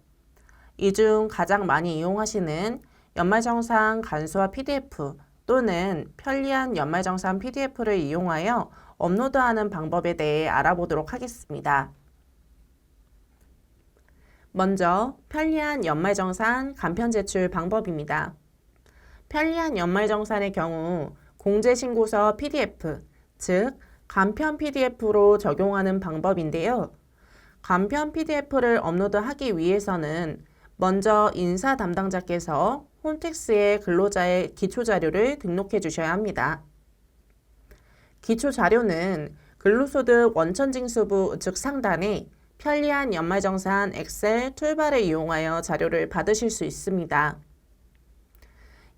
이 중 가장 많이 이용하시는 연말정산 간소화 PDF 또는 편리한 연말정산 PDF를 이용하여 업로드하는 방법에 대해 알아보도록 하겠습니다. 먼저 편리한 연말정산 간편 제출 방법입니다. 편리한 연말정산의 경우 공제신고서 PDF, 즉 간편 PDF로 적용하는 방법인데요. 간편 PDF를 업로드하기 위해서는 먼저 인사 담당자께서 홈택스에 근로자의 기초자료를 등록해 주셔야 합니다. 기초자료는 근로소득 원천징수부 우측 상단에 편리한 연말정산 엑셀 툴바를 이용하여 자료를 받으실 수 있습니다.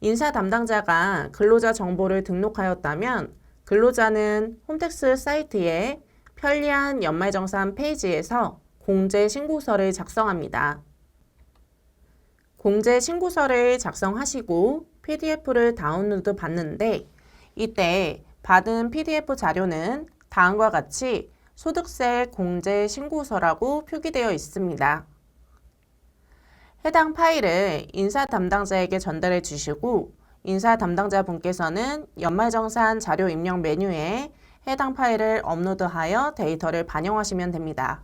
인사 담당자가 근로자 정보를 등록하였다면 근로자는 홈택스 사이트에 편리한 연말정산 페이지에서 공제신고서를 작성합니다. 공제신고서를 작성하시고 PDF를 다운로드 받는데 이때 받은 PDF 자료는 다음과 같이 소득세 공제신고서라고 표기되어 있습니다. 해당 파일을 인사 담당자에게 전달해 주시고 인사 담당자 분께서는 연말정산 자료 입력 메뉴에 해당 파일을 업로드하여 데이터를 반영하시면 됩니다.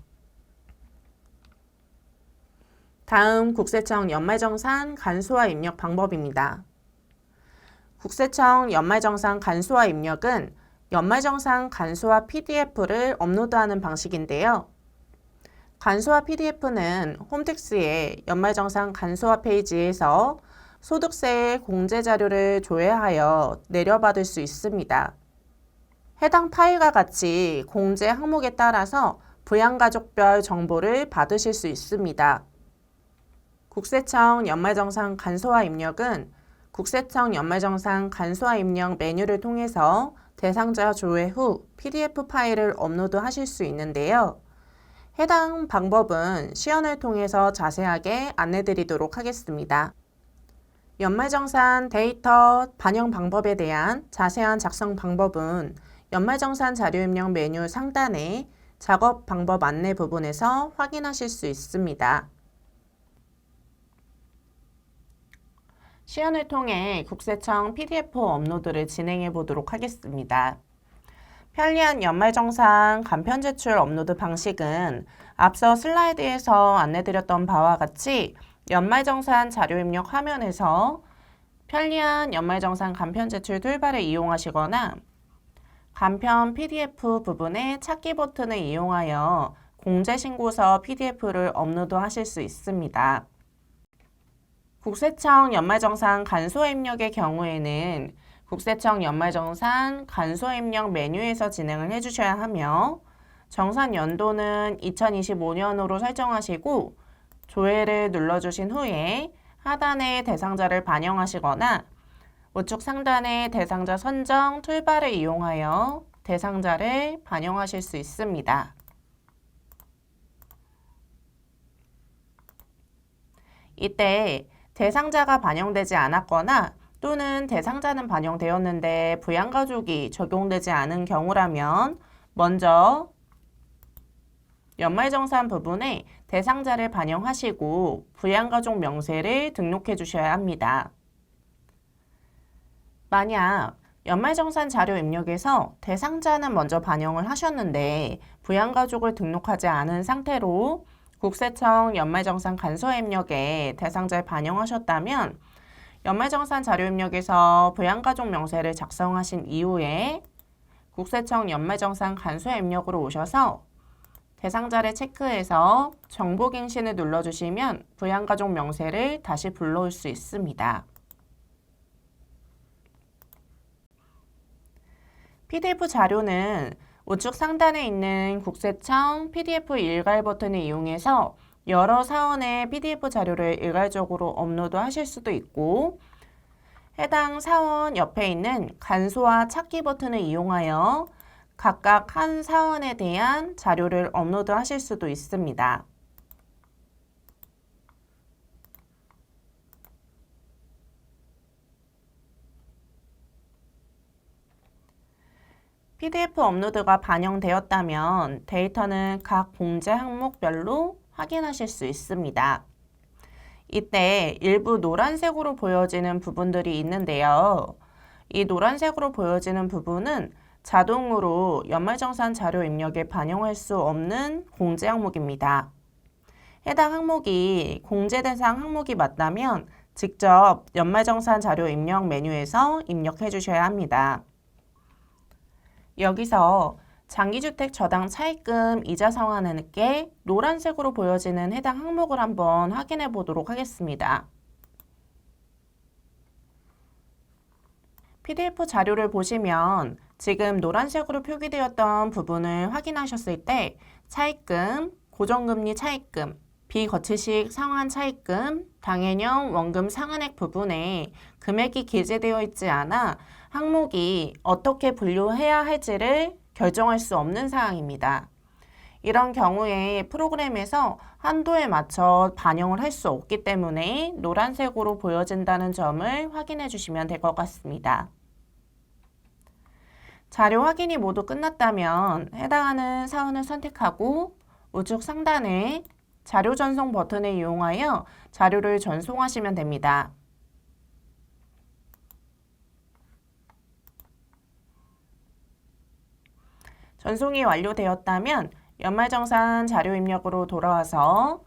다음 국세청 연말정산 간소화 입력 방법입니다. 국세청 연말정산 간소화 입력은 연말정산 간소화 PDF를 업로드하는 방식인데요. 간소화 PDF는 홈택스의 연말정산 간소화 페이지에서 소득세의 공제 자료를 조회하여 내려받을 수 있습니다. 해당 파일과 같이 공제 항목에 따라서 부양가족별 정보를 받으실 수 있습니다. 국세청 연말정산 간소화 입력은 국세청 연말정산 간소화 입력 메뉴를 통해서 대상자 조회 후 PDF 파일을 업로드 하실 수 있는데요. 해당 방법은 시연을 통해서 자세하게 안내드리도록 하겠습니다. 연말정산 데이터 반영 방법에 대한 자세한 작성 방법은 연말정산 자료 입력 메뉴 상단에 작업 방법 안내 부분에서 확인하실 수 있습니다. 시연을 통해 국세청 PDF 업로드를 진행해 보도록 하겠습니다. 편리한 연말정산 간편 제출 업로드 방식은 앞서 슬라이드에서 안내드렸던 바와 같이 연말정산 자료 입력 화면에서 편리한 연말정산 간편 제출 툴바를 이용하시거나 간편 PDF 부분의 찾기 버튼을 이용하여 공제신고서 PDF를 업로드 하실 수 있습니다. 국세청 연말정산 간소화 입력의 경우에는 국세청 연말정산 간소화 입력 메뉴에서 진행을 해주셔야 하며 정산 연도는 2025년으로 설정하시고 조회를 눌러주신 후에 하단에 대상자를 반영하시거나 우측 상단의 대상자 선정 툴바를 이용하여 대상자를 반영하실 수 있습니다. 이때 대상자가 반영되지 않았거나 또는 대상자는 반영되었는데 부양가족이 적용되지 않은 경우라면 먼저 연말정산 부분에 대상자를 반영하시고 부양가족 명세를 등록해 주셔야 합니다. 만약 연말정산 자료 입력에서 대상자는 먼저 반영을 하셨는데 부양가족을 등록하지 않은 상태로 국세청 연말정산 간소화 입력에 대상자를 반영하셨다면 연말정산 자료 입력에서 부양가족 명세를 작성하신 이후에 국세청 연말정산 간소화 입력으로 오셔서 대상자를 체크해서 정보갱신을 눌러주시면 부양가족 명세를 다시 불러올 수 있습니다. PDF 자료는 우측 상단에 있는 국세청 PDF 일괄 버튼을 이용해서 여러 사원의 PDF 자료를 일괄적으로 업로드 하실 수도 있고 해당 사원 옆에 있는 간소화 찾기 버튼을 이용하여 각각 한 사원에 대한 자료를 업로드 하실 수도 있습니다. PDF 업로드가 반영되었다면 데이터는 각 봉제 항목별로 확인하실 수 있습니다. 이때 일부 노란색으로 보여지는 부분들이 있는데요. 이 노란색으로 보여지는 부분은 자동으로 연말정산 자료 입력에 반영할 수 없는 공제 항목입니다. 해당 항목이 공제 대상 항목이 맞다면 직접 연말정산 자료 입력 메뉴에서 입력해 주셔야 합니다. 여기서 장기주택 저당 차입금 이자 상환액에 노란색으로 보여지는 해당 항목을 한번 확인해 보도록 하겠습니다. PDF 자료를 보시면 지금 노란색으로 표기되었던 부분을 확인하셨을 때 차입금, 고정금리 차입금, 비거치식 상환 차입금, 당해형 원금 상환액 부분에 금액이 기재되어 있지 않아 항목이 어떻게 분류해야 할지를 결정할 수 없는 사항입니다. 이런 경우에 프로그램에서 한도에 맞춰 반영을 할 수 없기 때문에 노란색으로 보여진다는 점을 확인해 주시면 될 것 같습니다. 자료 확인이 모두 끝났다면 해당하는 사원을 선택하고 우측 상단에 자료 전송 버튼을 이용하여 자료를 전송하시면 됩니다. 전송이 완료되었다면 연말정산 자료 입력으로 돌아와서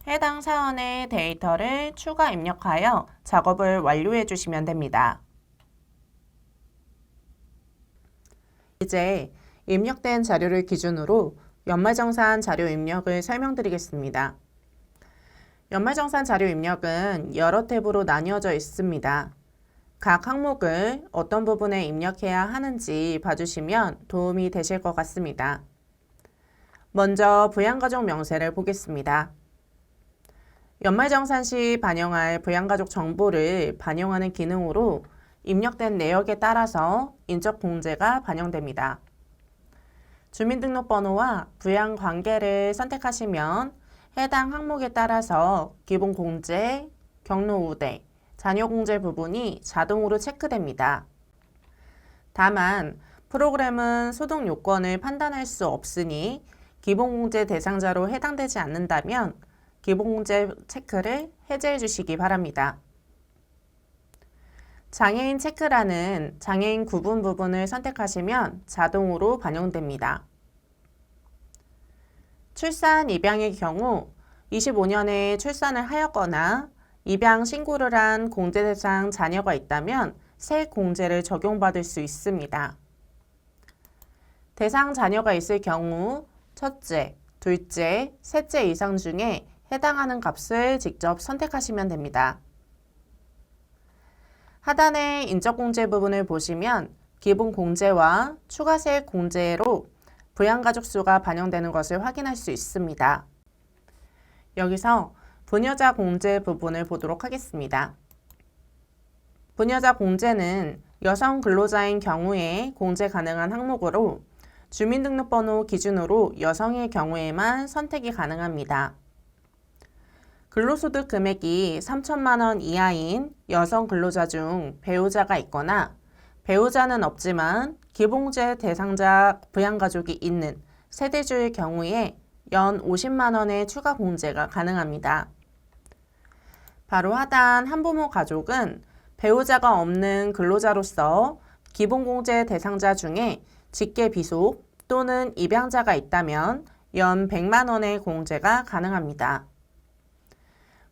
해당 사원의 데이터를 추가 입력하여 작업을 완료해 주시면 됩니다. 이제 입력된 자료를 기준으로 연말정산 자료 입력을 설명드리겠습니다. 연말정산 자료 입력은 여러 탭으로 나뉘어져 있습니다. 각 항목을 어떤 부분에 입력해야 하는지 봐주시면 도움이 되실 것 같습니다. 먼저 부양가족 명세를 보겠습니다. 연말정산 시 반영할 부양가족 정보를 반영하는 기능으로 입력된 내역에 따라서 인적 공제가 반영됩니다. 주민등록번호와 부양관계를 선택하시면 해당 항목에 따라서 기본 공제, 경로 우대, 자녀 공제 부분이 자동으로 체크됩니다. 다만 프로그램은 소득 요건을 판단할 수 없으니 기본 공제 대상자로 해당되지 않는다면 기본 공제 체크를 해제해 주시기 바랍니다. 장애인 체크란은 장애인 구분 부분을 선택하시면 자동으로 반영됩니다. 출산, 입양의 경우 25년에 출산을 하였거나 입양 신고를 한 공제 대상 자녀가 있다면 새 공제를 적용받을 수 있습니다. 대상 자녀가 있을 경우 첫째, 둘째, 셋째 이상 중에 해당하는 값을 직접 선택하시면 됩니다. 하단의 인적공제 부분을 보시면 기본 공제와 추가세액 공제로 부양가족 수가 반영되는 것을 확인할 수 있습니다. 여기서 부녀자 공제 부분을 보도록 하겠습니다. 부녀자 공제는 여성 근로자인 경우에 공제 가능한 항목으로 주민등록번호 기준으로 여성의 경우에만 선택이 가능합니다. 근로소득 금액이 3천만 원 이하인 여성 근로자 중 배우자가 있거나 배우자는 없지만 기본공제 대상자 부양가족이 있는 세대주의 경우에 연 50만 원의 추가 공제가 가능합니다. 바로 하단 한부모 가족은 배우자가 없는 근로자로서 기본공제 대상자 중에 직계 비속 또는 입양자가 있다면 연 100만 원의 공제가 가능합니다.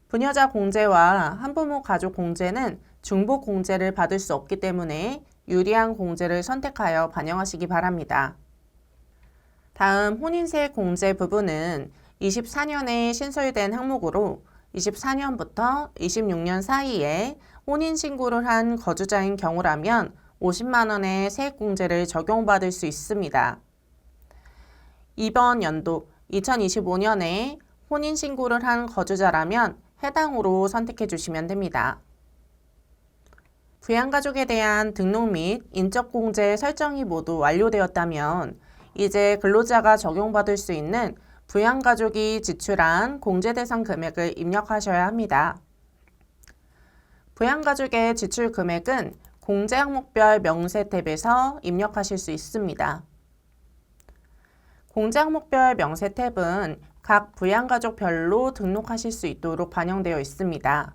부녀자 공제와 한부모 가족 공제는 중복 공제를 받을 수 없기 때문에 유리한 공제를 선택하여 반영하시기 바랍니다. 다음 혼인세 공제 부분은 24년에 신설된 항목으로 24년부터 26년 사이에 혼인신고를 한 거주자인 경우라면 50만 원의 세액공제를 적용받을 수 있습니다. 이번 연도 2025년에 혼인신고를 한 거주자라면 해당으로 선택해 주시면 됩니다. 부양가족에 대한 등록 및 인적공제 설정이 모두 완료되었다면 이제 근로자가 적용받을 수 있는 부양가족이 지출한 공제 대상 금액을 입력하셔야 합니다. 부양가족의 지출 금액은 공제 항목별 명세 탭에서 입력하실 수 있습니다. 공제 항목별 명세 탭은 각 부양가족별로 등록하실 수 있도록 반영되어 있습니다.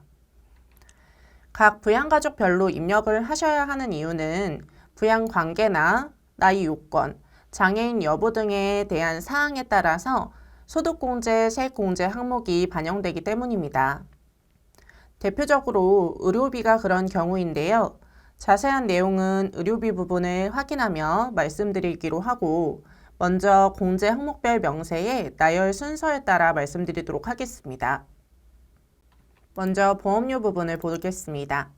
각 부양가족별로 입력을 하셔야 하는 이유는 부양관계나 나이 요건, 장애인 여부 등에 대한 사항에 따라서 소득공제, 세액공제 항목이 반영되기 때문입니다. 대표적으로 의료비가 그런 경우인데요. 자세한 내용은 의료비 부분을 확인하며 말씀드리기로 하고 먼저 공제 항목별 명세의 나열 순서에 따라 말씀드리도록 하겠습니다. 먼저 보험료 부분을 보겠습니다.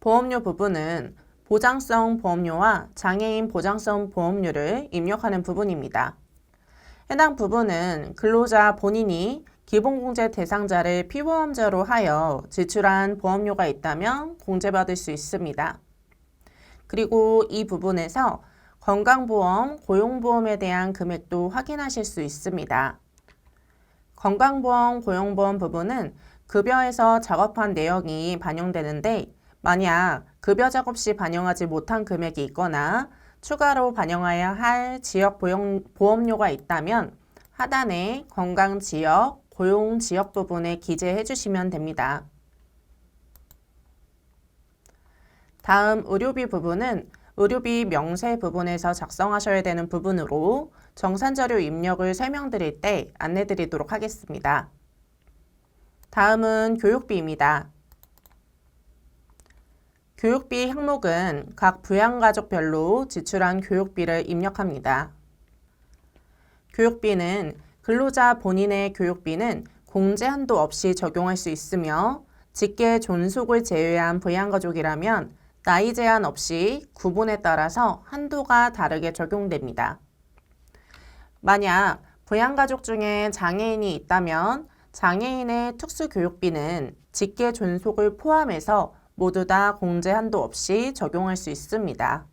보험료 부분은 보장성 보험료와 장애인 보장성 보험료를 입력하는 부분입니다. 해당 부분은 근로자 본인이 기본공제 대상자를 피보험자로 하여 지출한 보험료가 있다면 공제받을 수 있습니다. 그리고 이 부분에서 건강보험, 고용보험에 대한 금액도 확인하실 수 있습니다. 건강보험, 고용보험 부분은 급여에서 작업한 내역이 반영되는데 만약 급여 작업 시 반영하지 못한 금액이 있거나 추가로 반영해야 할 지역 보험료가 있다면 하단에 건강지역, 고용지역 부분에 기재해 주시면 됩니다. 다음 의료비 부분은 의료비 명세 부분에서 작성하셔야 되는 부분으로 정산자료 입력을 설명드릴 때 안내드리도록 하겠습니다. 다음은 교육비입니다. 교육비 항목은 각 부양가족별로 지출한 교육비를 입력합니다. 교육비는 근로자 본인의 교육비는 공제 한도 없이 적용할 수 있으며 직계 존속을 제외한 부양가족이라면 나이 제한 없이 구분에 따라서 한도가 다르게 적용됩니다. 만약 부양가족 중에 장애인이 있다면 장애인의 특수교육비는 직계 존속을 포함해서 모두 다 공제 한도 없이 적용할 수 있습니다.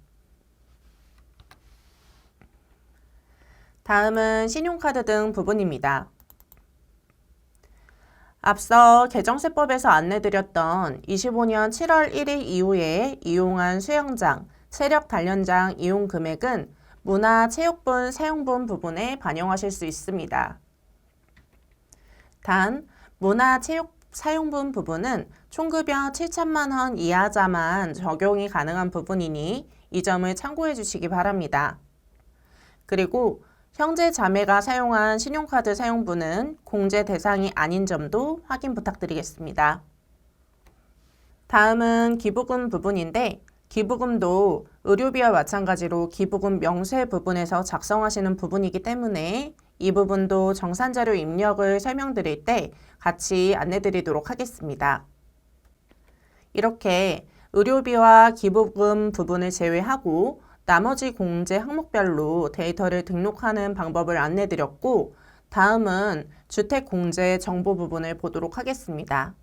다음은 신용카드 등 부분입니다. 앞서 개정세법에서 안내드렸던 25년 7월 1일 이후에 이용한 수영장, 체력 단련장 이용 금액은 문화체육분 사용분 부분에 반영하실 수 있습니다. 단, 문화체육 사용분 부분은 총급여 7천만 원 이하자만 적용이 가능한 부분이니 이 점을 참고해 주시기 바랍니다. 그리고 형제 자매가 사용한 신용카드 사용분은 공제 대상이 아닌 점도 확인 부탁드리겠습니다. 다음은 기부금 부분인데 기부금도 의료비와 마찬가지로 기부금 명세 부분에서 작성하시는 부분이기 때문에 이 부분도 정산자료 입력을 설명드릴 때 같이 안내드리도록 하겠습니다. 이렇게 의료비와 기부금 부분을 제외하고 나머지 공제 항목별로 데이터를 등록하는 방법을 안내드렸고, 다음은 주택공제 정보 부분을 보도록 하겠습니다.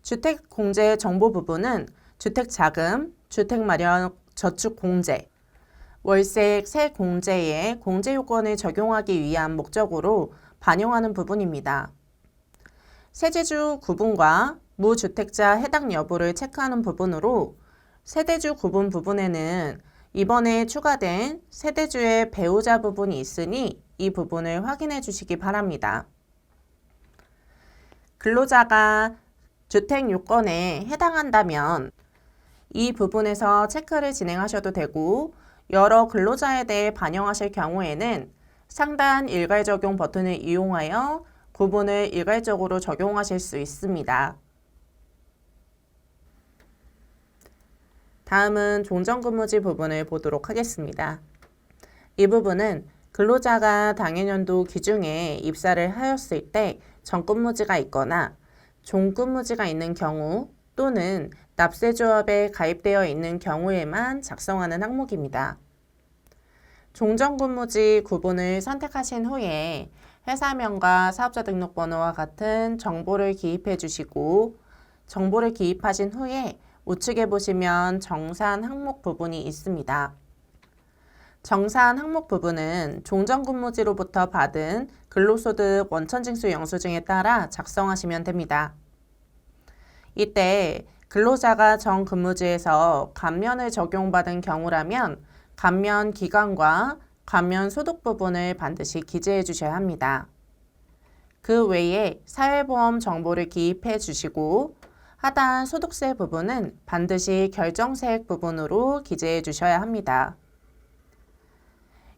주택공제 정보 부분은 주택자금, 주택마련 저축공제, 월세, 세공제의 공제요건을 적용하기 위한 목적으로 반영하는 부분입니다. 세대주 구분과 무주택자 해당 여부를 체크하는 부분으로 세대주 구분 부분에는 이번에 추가된 세대주의 배우자 부분이 있으니 이 부분을 확인해 주시기 바랍니다. 근로자가 주택 요건에 해당한다면 이 부분에서 체크를 진행하셔도 되고, 여러 근로자에 대해 반영하실 경우에는 상단 일괄 적용 버튼을 이용하여 구분을 일괄적으로 적용하실 수 있습니다. 다음은 종전근무지 부분을 보도록 하겠습니다. 이 부분은 근로자가 당해년도 기중에 입사를 하였을 때 전근무지가 있거나 종근무지가 있는 경우 또는 납세조합에 가입되어 있는 경우에만 작성하는 항목입니다. 종전근무지 구분을 선택하신 후에 회사명과 사업자 등록번호와 같은 정보를 기입해 주시고, 정보를 기입하신 후에 우측에 보시면 정산 항목 부분이 있습니다. 정산 항목 부분은 종전근무지로부터 받은 근로소득 원천징수 영수증에 따라 작성하시면 됩니다. 이때 근로자가 전 근무지에서 감면을 적용받은 경우라면 감면 기간과 감면 소득 부분을 반드시 기재해 주셔야 합니다. 그 외에 사회보험 정보를 기입해 주시고, 하단 소득세 부분은 반드시 결정세액 부분으로 기재해 주셔야 합니다.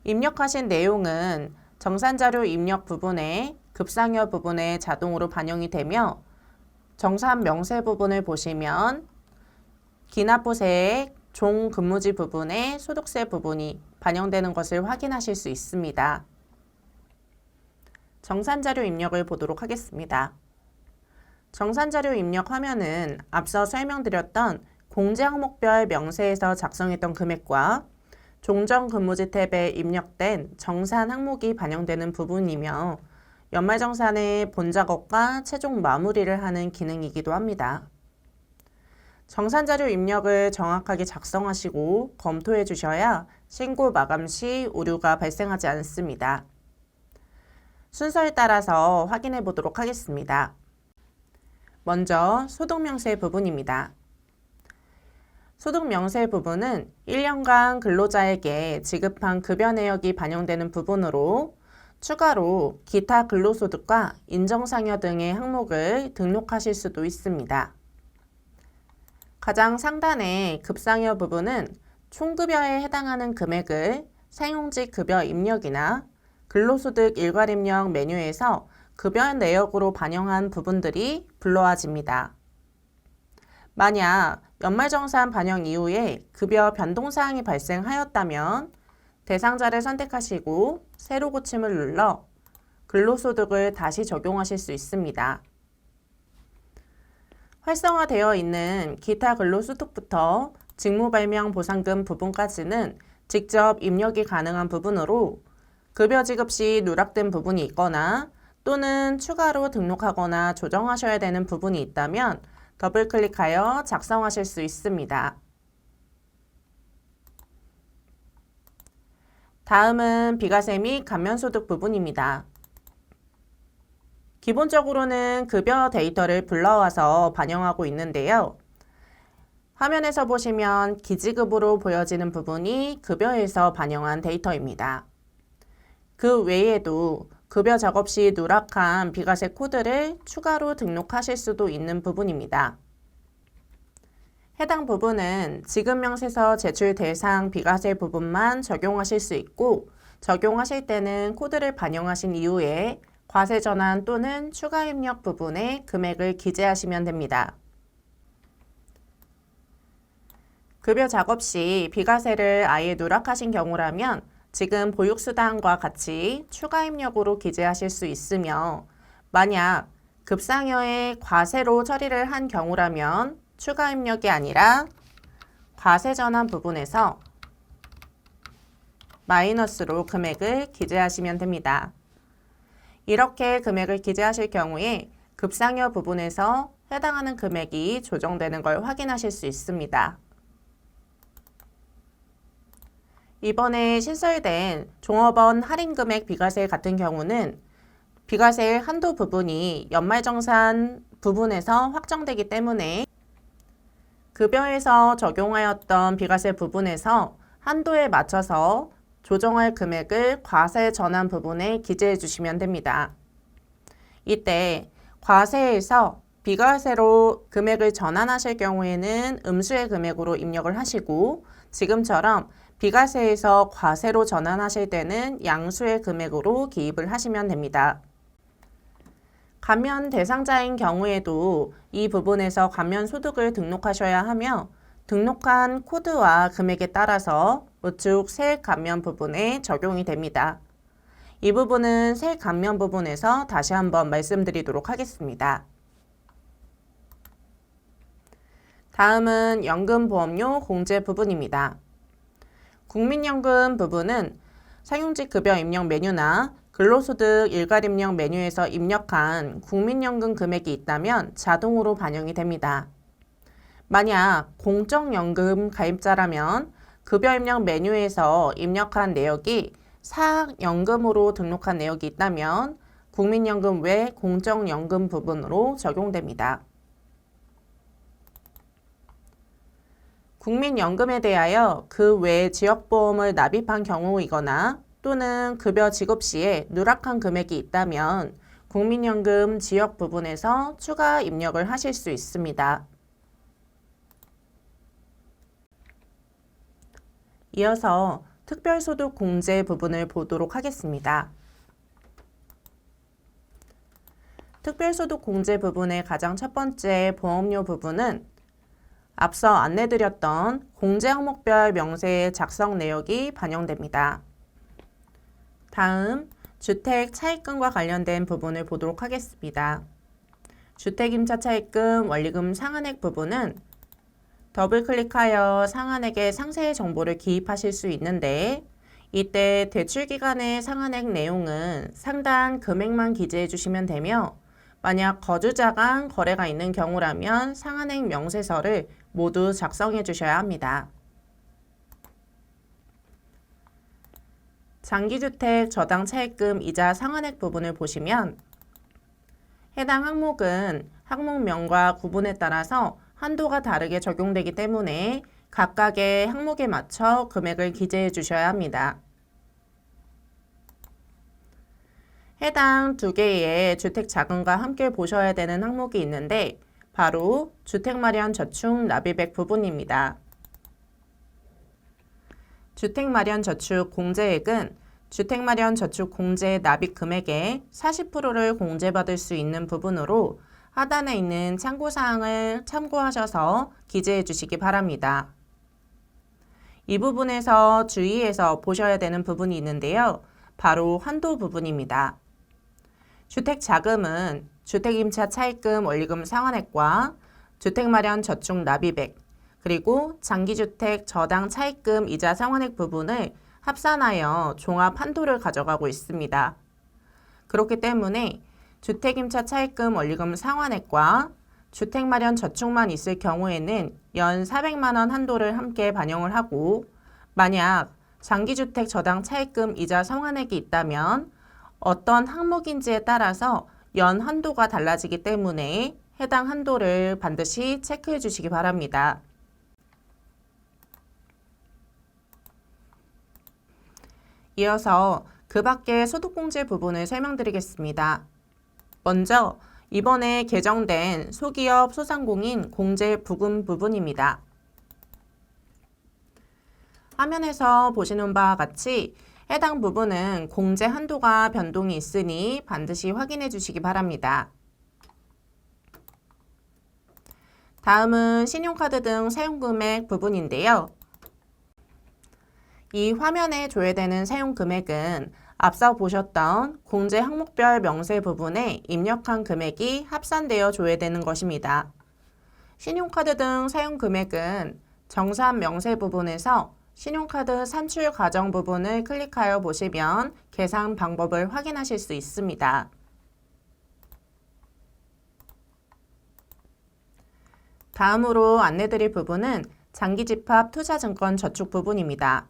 입력하신 내용은 정산자료 입력 부분에 급상여 부분에 자동으로 반영이 되며, 정산 명세 부분을 보시면 기납부세액 종근무지 부분에 소득세 부분이 반영되는 것을 확인하실 수 있습니다. 정산자료 입력을 보도록 하겠습니다. 정산자료 입력 화면은 앞서 설명드렸던 공제 항목별 명세에서 작성했던 금액과 종전근무지 탭에 입력된 정산 항목이 반영되는 부분이며, 연말정산의 본작업과 최종 마무리를 하는 기능이기도 합니다. 정산자료 입력을 정확하게 작성하시고 검토해 주셔야 신고 마감 시 오류가 발생하지 않습니다. 순서에 따라서 확인해 보도록 하겠습니다. 먼저 소득명세 부분입니다. 소득명세 부분은 1년간 근로자에게 지급한 급여 내역이 반영되는 부분으로, 추가로 기타 근로소득과 인정상여 등의 항목을 등록하실 수도 있습니다. 가장 상단의 급상여 부분은 총급여에 해당하는 금액을 사용직 급여 입력이나 근로소득 일괄 입력 메뉴에서 급여 내역으로 반영한 부분들이 불러와집니다. 만약 연말정산 반영 이후에 급여 변동사항이 발생하였다면 대상자를 선택하시고 새로 고침을 눌러 근로소득을 다시 적용하실 수 있습니다. 활성화되어 있는 기타 근로소득부터 직무발명 보상금 부분까지는 직접 입력이 가능한 부분으로, 급여 지급 시 누락된 부분이 있거나 또는 추가로 등록하거나 조정하셔야 되는 부분이 있다면 더블클릭하여 작성하실 수 있습니다. 다음은 비과세 및 감면소득 부분입니다. 기본적으로는 급여 데이터를 불러와서 반영하고 있는데요. 화면에서 보시면 기지급으로 보여지는 부분이 급여에서 반영한 데이터입니다. 그 외에도 급여 작업 시 누락한 비과세 코드를 추가로 등록하실 수도 있는 부분입니다. 해당 부분은 지급명세서 제출 대상 비과세 부분만 적용하실 수 있고, 적용하실 때는 코드를 반영하신 이후에 과세 전환 또는 추가 입력 부분에 금액을 기재하시면 됩니다. 급여 작업 시 비과세를 아예 누락하신 경우라면 지금 보육수당과 같이 추가 입력으로 기재하실 수 있으며 만약 급상여에 과세로 처리를 한 경우라면 추가 입력이 아니라 과세 전환 부분에서 마이너스로 금액을 기재하시면 됩니다. 이렇게 금액을 기재하실 경우에 급상여 부분에서 해당하는 금액이 조정되는 걸 확인하실 수 있습니다. 이번에 신설된 종업원 할인금액 비과세 같은 경우는 비과세 한도 부분이 연말정산 부분에서 확정되기 때문에 급여에서 적용하였던 비과세 부분에서 한도에 맞춰서 조정할 금액을 과세 전환 부분에 기재해 주시면 됩니다. 이때 과세에서 비과세로 금액을 전환하실 경우에는 음수의 금액으로 입력을 하시고 지금처럼 비과세에서 과세로 전환하실 때는 양수의 금액으로 기입을 하시면 됩니다. 감면 대상자인 경우에도 이 부분에서 감면 소득을 등록하셔야 하며 등록한 코드와 금액에 따라서 우측 세액 감면 부분에 적용이 됩니다. 이 부분은 세액 감면 부분에서 다시 한번 말씀드리도록 하겠습니다. 다음은 연금보험료 공제 부분입니다. 국민연금 부분은 상용직 급여 입력 메뉴나 근로소득 일괄 입력 메뉴에서 입력한 국민연금 금액이 있다면 자동으로 반영이 됩니다. 만약 공적연금 가입자라면 급여 입력 메뉴에서 입력한 내역이 사학연금으로 등록한 내역이 있다면 국민연금 외 공적연금 부분으로 적용됩니다. 국민연금에 대하여 그 외 지역보험을 납입한 경우이거나 또는 급여 지급 시에 누락한 금액이 있다면 국민연금 지역 부분에서 추가 입력을 하실 수 있습니다. 이어서 특별소득 공제 부분을 보도록 하겠습니다. 특별소득 공제 부분의 가장 첫 번째 보험료 부분은 앞서 안내드렸던 공제 항목별 명세의 작성 내역이 반영됩니다. 다음 주택 차입금과 관련된 부분을 보도록 하겠습니다. 주택임차 차입금 원리금 상한액 부분은 더블클릭하여 상한액의 상세 정보를 기입하실 수 있는데 이때 대출기간의 상한액 내용은 상단 금액만 기재해 주시면 되며 만약 거주자 간 거래가 있는 경우라면 상한액 명세서를 모두 작성해 주셔야 합니다. 장기주택 저당 차입금 이자 상한액 부분을 보시면 해당 항목은 항목명과 구분에 따라서 한도가 다르게 적용되기 때문에 각각의 항목에 맞춰 금액을 기재해 주셔야 합니다. 해당 두 개의 주택자금과 함께 보셔야 되는 항목이 있는데 바로 주택마련저축 납입액 부분입니다. 주택마련저축 공제액은 주택마련저축 공제 납입 금액의 40%를 공제받을 수 있는 부분으로 하단에 있는 참고사항을 참고하셔서 기재해 주시기 바랍니다. 이 부분에서 주의해서 보셔야 되는 부분이 있는데요. 바로 한도 부분입니다. 주택자금은 주택임차 차입금 원리금 상환액과 주택마련저축 납입액 그리고 장기주택 저당 차입금 이자 상환액 부분을 합산하여 종합 한도를 가져가고 있습니다. 그렇기 때문에 주택임차 차입금 원리금 상환액과 주택마련저축만 있을 경우에는 연 400만 원 한도를 함께 반영을 하고 만약 장기주택 저당 차입금 이자 상환액이 있다면 어떤 항목인지에 따라서 연 한도가 달라지기 때문에 해당 한도를 반드시 체크해 주시기 바랍니다. 이어서 그 밖의 소득공제 부분을 설명드리겠습니다. 먼저 이번에 개정된 소기업 소상공인 공제 부금 부분입니다. 화면에서 보시는 바와 같이 해당 부분은 공제 한도가 변동이 있으니 반드시 확인해 주시기 바랍니다. 다음은 신용카드 등 사용금액 부분인데요. 이 화면에 조회되는 사용 금액은 앞서 보셨던 공제 항목별 명세 부분에 입력한 금액이 합산되어 조회되는 것입니다. 신용카드 등 사용 금액은 정산 명세 부분에서 신용카드 산출 과정 부분을 클릭하여 보시면 계산 방법을 확인하실 수 있습니다. 다음으로 안내드릴 부분은 장기집합 투자증권 저축 부분입니다.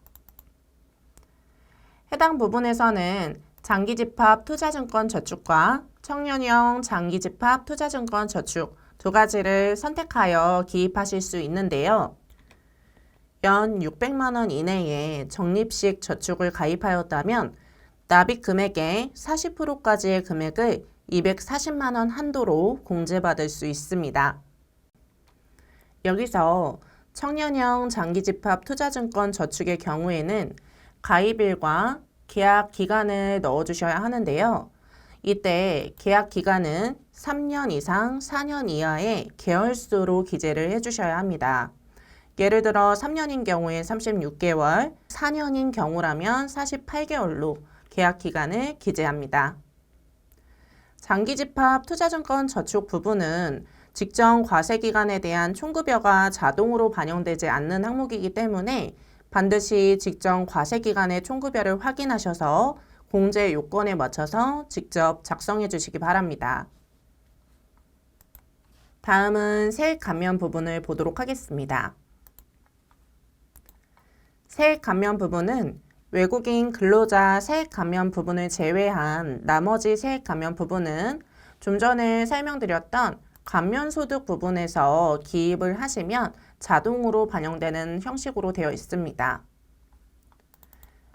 해당 부분에서는 장기집합 투자증권 저축과 청년형 장기집합 투자증권 저축 두 가지를 선택하여 기입하실 수 있는데요. 연 600만 원 이내에 적립식 저축을 가입하였다면 납입 금액의 40%까지의 금액을 240만 원 한도로 공제받을 수 있습니다. 여기서 청년형 장기집합 투자증권 저축의 경우에는 가입일과 계약 기간을 넣어주셔야 하는데요. 이때 계약 기간은 3년 이상 4년 이하의 계열수로 기재를 해주셔야 합니다. 예를 들어 3년인 경우에 36개월, 4년인 경우라면 48개월로 계약 기간을 기재합니다. 장기집합 투자증권 저축 부분은 직전 과세 기간에 대한 총급여가 자동으로 반영되지 않는 항목이기 때문에 반드시 직전 과세 기간의 총급여를 확인하셔서 공제 요건에 맞춰서 직접 작성해 주시기 바랍니다. 다음은 세액 감면 부분을 보도록 하겠습니다. 세액 감면 부분은 외국인 근로자 세액 감면 부분을 제외한 나머지 세액 감면 부분은 좀 전에 설명드렸던 감면소득 부분에서 기입을 하시면 자동으로 반영되는 형식으로 되어 있습니다.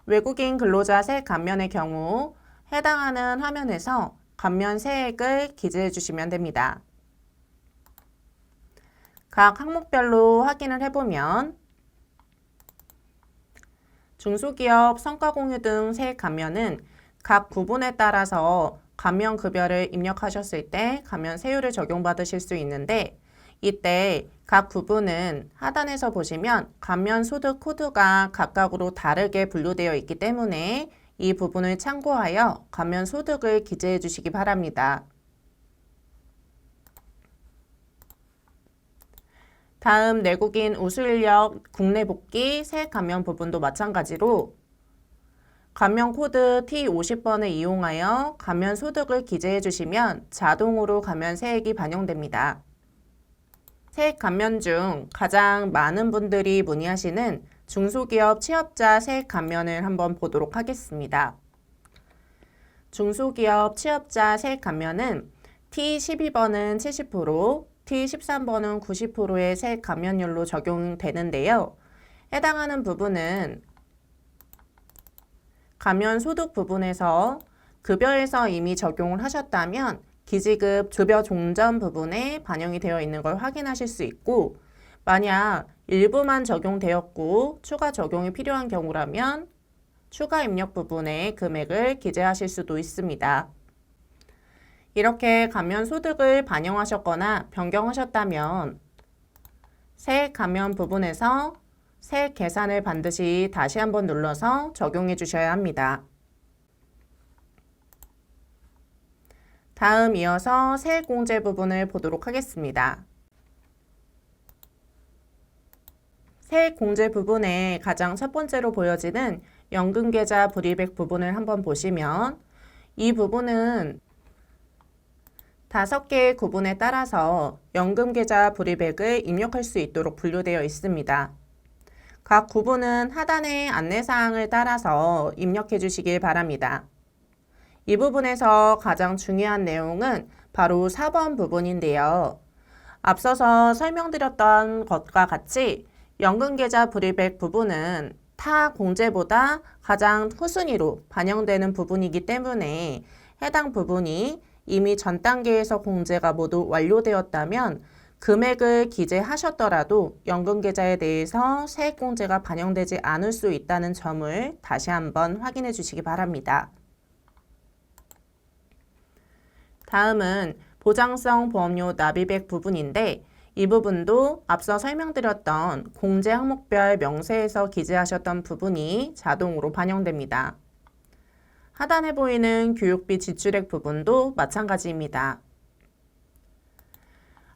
외국인 근로자 세액 감면의 경우 해당하는 화면에서 감면 세액을 기재해 주시면 됩니다. 각 항목별로 확인을 해보면 중소기업 성과공유 등 세액 감면은 각 부분에 따라서 감면 급여를 입력하셨을 때 감면 세율을 적용받으실 수 있는데 이때 각 부분은 하단에서 보시면 감면 소득 코드가 각각으로 다르게 분류되어 있기 때문에 이 부분을 참고하여 감면 소득을 기재해 주시기 바랍니다. 다음 내국인 우수인력 국내 복귀 세액 감면 부분도 마찬가지로 감면 코드 T50번을 이용하여 감면 소득을 기재해 주시면 자동으로 감면 세액이 반영됩니다. 세액 감면 중 가장 많은 분들이 문의하시는 중소기업 취업자 세액 감면을 한번 보도록 하겠습니다. 중소기업 취업자 세액 감면은 T12번은 70%, T13번은 90%의 세액 감면율로 적용되는데요. 해당하는 부분은 감면 소득 부분에서 급여에서 이미 적용을 하셨다면 기지급 급여 종전 부분에 반영이 되어 있는 걸 확인하실 수 있고 만약 일부만 적용되었고 추가 적용이 필요한 경우라면 추가 입력 부분에 금액을 기재하실 수도 있습니다. 이렇게 감면 소득을 반영하셨거나 변경하셨다면 세액 감면 부분에서 세액 계산을 반드시 다시 한번 눌러서 적용해 주셔야 합니다. 다음 이어서 세액 공제 부분을 보도록 하겠습니다. 세액 공제 부분에 가장 첫 번째로 보여지는 연금계좌 불이백 부분을 한번 보시면 이 부분은 5개의 구분에 따라서 연금계좌 불이백을 입력할 수 있도록 분류되어 있습니다. 각 구분은 하단의 안내사항을 따라서 입력해 주시길 바랍니다. 이 부분에서 가장 중요한 내용은 바로 4번 부분인데요. 앞서서 설명드렸던 것과 같이 연금계좌 불이백 부분은 타 공제보다 가장 후순위로 반영되는 부분이기 때문에 해당 부분이 이미 전 단계에서 공제가 모두 완료되었다면 금액을 기재하셨더라도 연금계좌에 대해서 세액공제가 반영되지 않을 수 있다는 점을 다시 한번 확인해 주시기 바랍니다. 다음은 보장성 보험료 납입액 부분인데 이 부분도 앞서 설명드렸던 공제 항목별 명세에서 기재하셨던 부분이 자동으로 반영됩니다. 하단에 보이는 교육비 지출액 부분도 마찬가지입니다.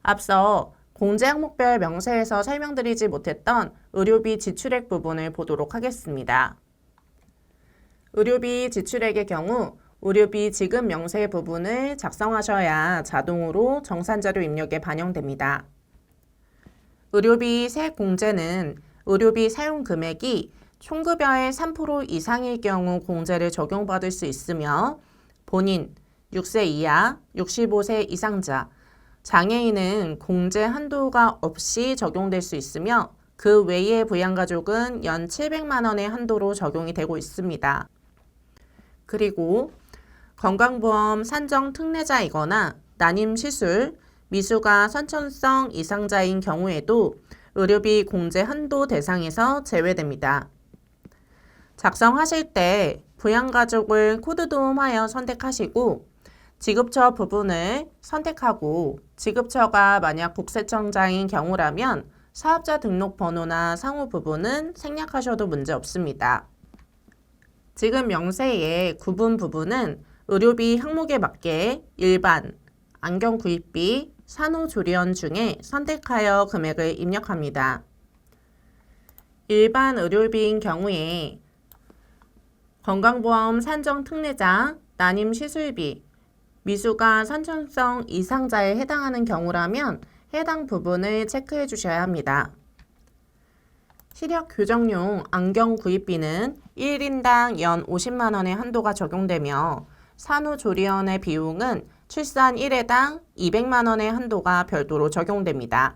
앞서 공제 항목별 명세에서 설명드리지 못했던 의료비 지출액 부분을 보도록 하겠습니다. 의료비 지출액의 경우 의료비 지급 명세 부분을 작성하셔야 자동으로 정산자료 입력에 반영됩니다. 의료비 세액 공제는 의료비 사용 금액이 총급여의 3% 이상일 경우 공제를 적용받을 수 있으며 본인, 6세 이하, 65세 이상자, 장애인은 공제 한도가 없이 적용될 수 있으며 그 외의 부양가족은 연 700만 원의 한도로 적용이 되고 있습니다. 그리고 건강보험 산정 특례자이거나 난임 시술, 미수가 선천성 이상자인 경우에도 의료비 공제 한도 대상에서 제외됩니다. 작성하실 때 부양가족을 코드도움하여 선택하시고 지급처 부분을 선택하고 지급처가 만약 국세청자인 경우라면 사업자 등록번호나 상호 부분은 생략하셔도 문제없습니다. 지급 명세의 구분 부분은 의료비 항목에 맞게 일반, 안경 구입비, 산후조리원 중에 선택하여 금액을 입력합니다. 일반 의료비인 경우에 건강보험 산정 특례자, 난임 시술비, 미수가 선천성 이상자에 해당하는 경우라면 해당 부분을 체크해 주셔야 합니다. 시력 교정용 안경 구입비는 1인당 연 50만 원의 한도가 적용되며 산후조리원의 비용은 출산 1회당 200만 원의 한도가 별도로 적용됩니다.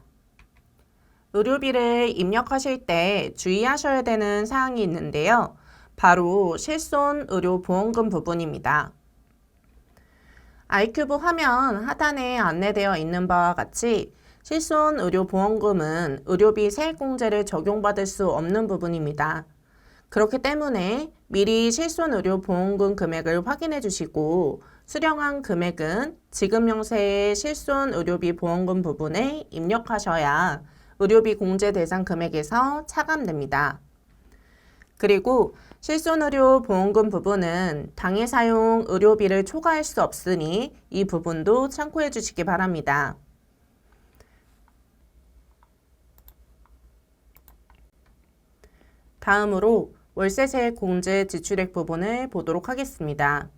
의료비를 입력하실 때 주의하셔야 되는 사항이 있는데요. 바로 실손의료보험금 부분입니다. 아이큐브 화면 하단에 안내되어 있는 바와 같이 실손의료보험금은 의료비 세액공제를 적용받을 수 없는 부분입니다. 그렇기 때문에 미리 실손의료보험금 금액을 확인해 주시고 수령한 금액은 지급명세의 실손의료비 보험금 부분에 입력하셔야 의료비 공제 대상 금액에서 차감됩니다. 그리고 실손의료보험금 부분은 당해 사용 의료비를 초과할 수 없으니 이 부분도 참고해 주시기 바랍니다. 다음으로 월세세액 공제 지출액 부분을 보도록 하겠습니다.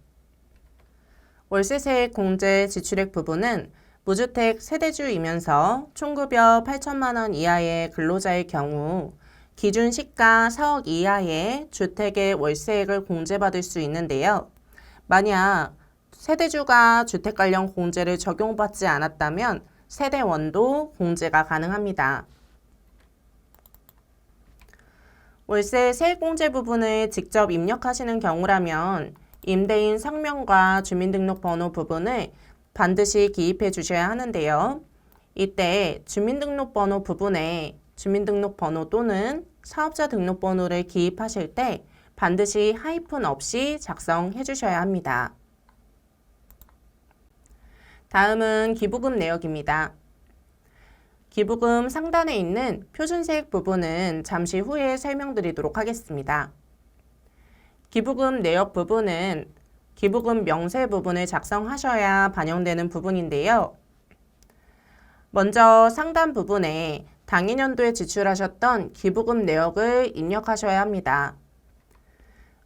월세세액 공제 지출액 부분은 무주택 세대주이면서 총급여 8천만 원 이하의 근로자의 경우 기준 시가 4억 이하의 주택의 월세액을 공제받을 수 있는데요. 만약 세대주가 주택 관련 공제를 적용받지 않았다면 세대원도 공제가 가능합니다. 월세 세액공제 부분을 직접 입력하시는 경우라면 임대인 성명과 주민등록번호 부분을 반드시 기입해 주셔야 하는데요. 이때 주민등록번호 부분에 주민등록번호 또는 사업자 등록번호를 기입하실 때 반드시 하이픈 없이 작성해 주셔야 합니다. 다음은 기부금 내역입니다. 기부금 상단에 있는 표준세액 부분은 잠시 후에 설명드리도록 하겠습니다. 기부금 내역 부분은 기부금 명세 부분을 작성하셔야 반영되는 부분인데요. 먼저 상단 부분에 당해년도에 지출하셨던 기부금 내역을 입력하셔야 합니다.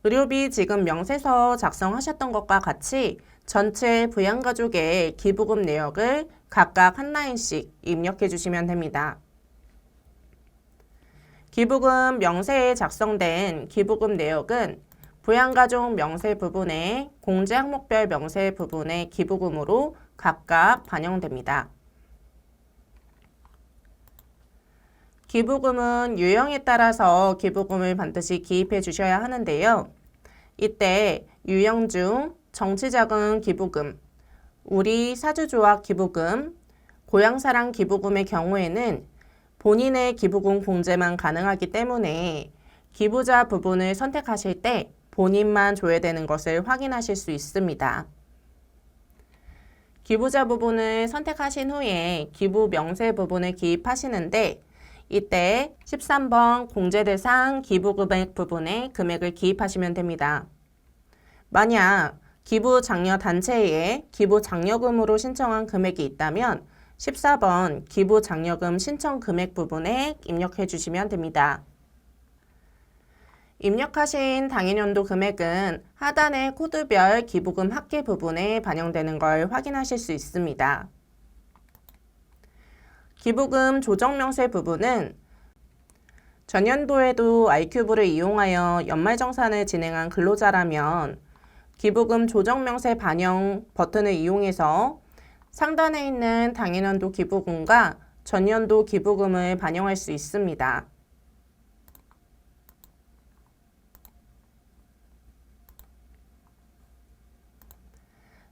의료비 지급 명세서 작성하셨던 것과 같이 전체 부양가족의 기부금 내역을 각각 한 라인씩 입력해 주시면 됩니다. 기부금 명세에 작성된 기부금 내역은 부양가족 명세 부분에 공제 항목별 명세 부분의 기부금으로 각각 반영됩니다. 기부금은 유형에 따라서 기부금을 반드시 기입해 주셔야 하는데요. 이때 유형 중 정치자금 기부금, 우리 사주조합 기부금, 고향사랑 기부금의 경우에는 본인의 기부금 공제만 가능하기 때문에 기부자 부분을 선택하실 때 본인만 조회되는 것을 확인하실 수 있습니다. 기부자 부분을 선택하신 후에 기부 명세 부분을 기입하시는데 이때 13번 공제대상 기부금액 부분에 금액을 기입하시면 됩니다. 만약 기부 장려 단체에 기부 장려금으로 신청한 금액이 있다면 14번 기부 장려금 신청 금액 부분에 입력해 주시면 됩니다. 입력하신 당해년도 금액은 하단의 코드별 기부금 합계 부분에 반영되는 걸 확인하실 수 있습니다. 기부금 조정명세 부분은 전년도에도 아이큐브를 이용하여 연말정산을 진행한 근로자라면 기부금 조정명세 반영 버튼을 이용해서 상단에 있는 당해년도 기부금과 전년도 기부금을 반영할 수 있습니다.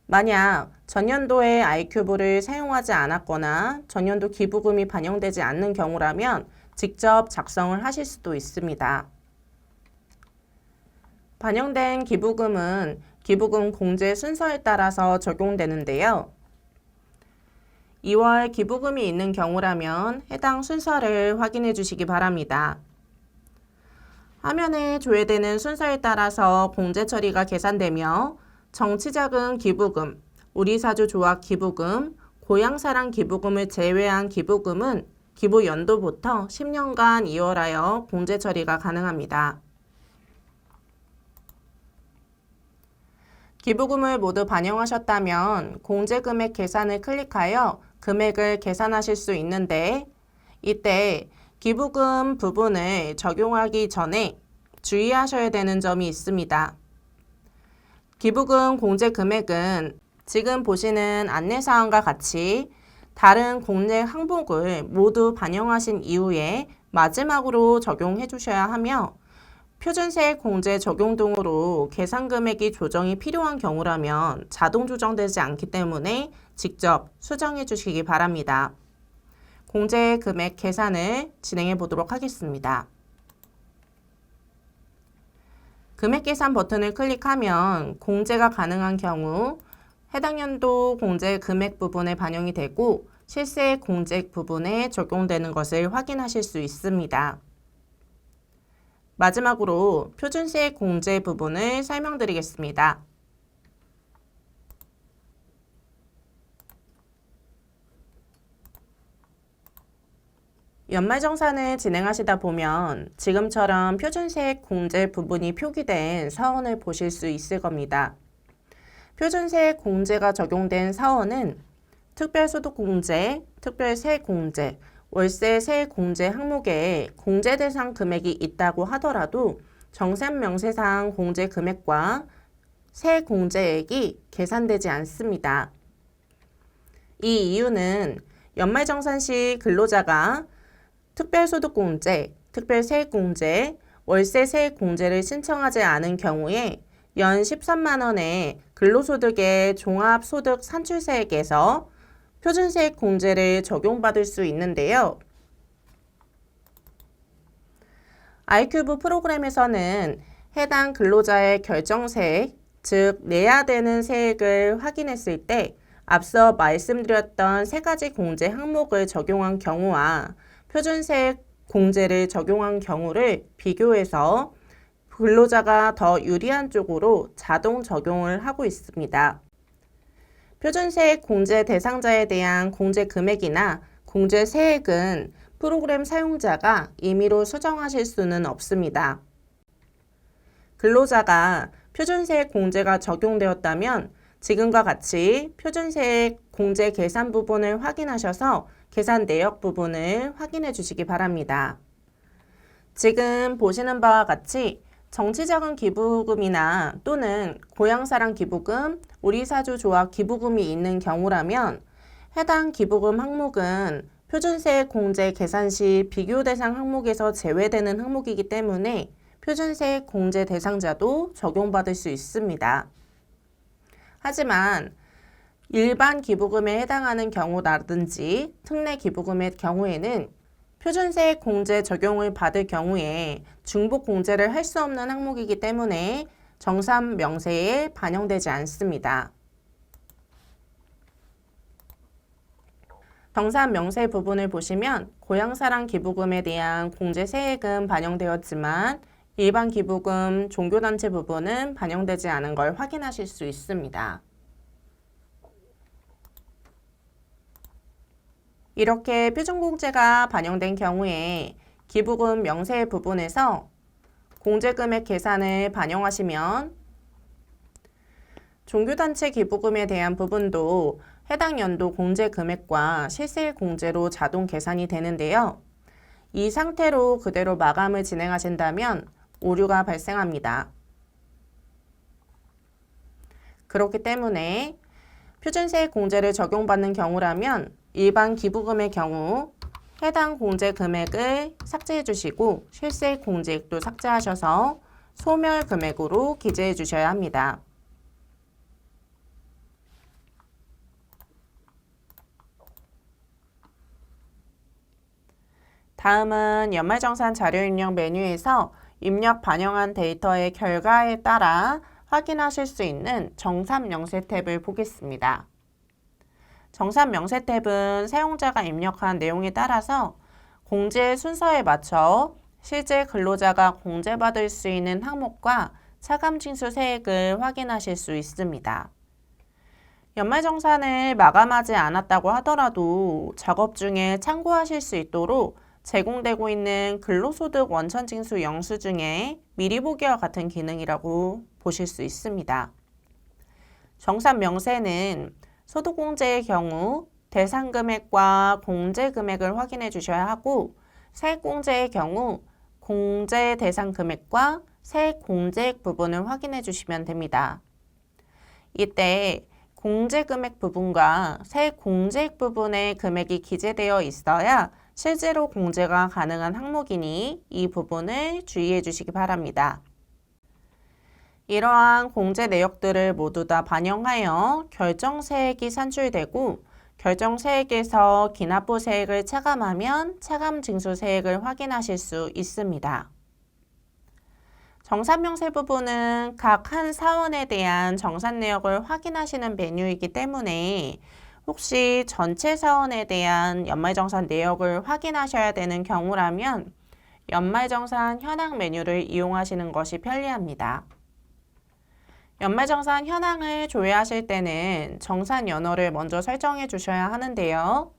만약 전년도에 아이큐브를 사용하지 않았거나 전년도 기부금이 반영되지 않는 경우라면 직접 작성을 하실 수도 있습니다. 반영된 기부금은 기부금 공제 순서에 따라서 적용되는데요. 2월 기부금이 있는 경우라면 해당 순서를 확인해 주시기 바랍니다. 화면에 조회되는 순서에 따라서 공제 처리가 계산되며 정치자금 기부금, 우리사주 조합 기부금, 고향사랑 기부금을 제외한 기부금은 기부 연도부터 10년간 이월하여 공제 처리가 가능합니다. 기부금을 모두 반영하셨다면 공제금액 계산을 클릭하여 금액을 계산하실 수 있는데 이때 기부금 부분을 적용하기 전에 주의하셔야 되는 점이 있습니다. 기부금 공제 금액은 지금 보시는 안내사항과 같이 다른 공제 항목을 모두 반영하신 이후에 마지막으로 적용해 주셔야 하며 표준세액 공제 적용 등으로 계산 금액이 조정이 필요한 경우라면 자동 조정되지 않기 때문에 직접 수정해 주시기 바랍니다. 공제 금액 계산을 진행해 보도록 하겠습니다. 금액 계산 버튼을 클릭하면 공제가 가능한 경우 해당 연도 공제 금액 부분에 반영이 되고 실세 공제 부분에 적용되는 것을 확인하실 수 있습니다. 마지막으로 표준세액 공제 부분을 설명드리겠습니다. 연말정산을 진행하시다 보면 지금처럼 표준세액 공제 부분이 표기된 사원을 보실 수 있을 겁니다. 표준세액 공제가 적용된 사원은 특별소득공제, 특별세액공제, 월세세액공제 항목에 공제대상 금액이 있다고 하더라도 정산명세상 공제 금액과 세액공제액이 계산되지 않습니다. 이 이유는 연말정산 시 근로자가 특별소득공제, 특별세액공제, 월세세액공제를 신청하지 않은 경우에 연 13만 원의 근로소득의 종합소득 산출세액에서 표준세액 공제를 적용받을 수 있는데요. 아이큐브 프로그램에서는 해당 근로자의 결정세액, 즉 내야 되는 세액을 확인했을 때 앞서 말씀드렸던 세 가지 공제 항목을 적용한 경우와 표준세액 공제를 적용한 경우를 비교해서 근로자가 더 유리한 쪽으로 자동 적용을 하고 있습니다. 표준세액 공제 대상자에 대한 공제 금액이나 공제 세액은 프로그램 사용자가 임의로 수정하실 수는 없습니다. 근로자가 표준세액 공제가 적용되었다면 지금과 같이 표준세액 공제 계산 부분을 확인하셔서 계산 내역 부분을 확인해 주시기 바랍니다. 지금 보시는 바와 같이 정치자금 기부금이나 또는 고향사랑 기부금, 우리사주 조합 기부금이 있는 경우라면 해당 기부금 항목은 표준세액 공제 계산 시 비교 대상 항목에서 제외되는 항목이기 때문에 표준세액 공제 대상자도 적용받을 수 있습니다. 하지만 일반 기부금에 해당하는 경우라든지 특례 기부금의 경우에는 표준세액 공제 적용을 받을 경우에 중복 공제를 할 수 없는 항목이기 때문에 정산 명세에 반영되지 않습니다. 정산 명세 부분을 보시면 고향사랑 기부금에 대한 공제 세액은 반영되었지만 일반 기부금, 종교단체 부분은 반영되지 않은 걸 확인하실 수 있습니다. 이렇게 표준공제가 반영된 경우에 기부금 명세 부분에서 공제금액 계산을 반영하시면 종교단체 기부금에 대한 부분도 해당 연도 공제 금액과 실세일 공제로 자동 계산이 되는데요. 이 상태로 그대로 마감을 진행하신다면 오류가 발생합니다. 그렇기 때문에 표준세액 공제를 적용받는 경우라면 일반 기부금의 경우 해당 공제 금액을 삭제해 주시고 실세액 공제액도 삭제하셔서 소멸 금액으로 기재해 주셔야 합니다. 다음은 연말정산 자료 입력 메뉴에서 입력 반영한 데이터의 결과에 따라 확인하실 수 있는 정산 명세 탭을 보겠습니다. 정산 명세 탭은 사용자가 입력한 내용에 따라서 공제 순서에 맞춰 실제 근로자가 공제받을 수 있는 항목과 차감징수 세액을 확인하실 수 있습니다. 연말정산을 마감하지 않았다고 하더라도 작업 중에 참고하실 수 있도록 제공되고 있는 근로소득 원천징수 영수증에 미리 보기와 같은 기능이라고 보실 수 있습니다. 정산 명세는 소득공제의 경우 대상 금액과 공제 금액을 확인해 주셔야 하고 세액공제의 경우 공제 대상 금액과 세액 공제액 부분을 확인해 주시면 됩니다. 이때 공제 금액 부분과 세액 공제액 부분의 금액이 기재되어 있어야 실제로 공제가 가능한 항목이니 이 부분을 주의해 주시기 바랍니다. 이러한 공제 내역들을 모두 다 반영하여 결정세액이 산출되고 결정세액에서 기납부 세액을 차감하면 차감징수세액을 확인하실 수 있습니다. 정산명세 부분은 각 한 사원에 대한 정산 내역을 확인하시는 메뉴이기 때문에 혹시 전체 사원에 대한 연말정산 내역을 확인하셔야 되는 경우라면 연말정산 현황 메뉴를 이용하시는 것이 편리합니다. 연말정산 현황을 조회하실 때는 정산 연호를 먼저 설정해 주셔야 하는데요.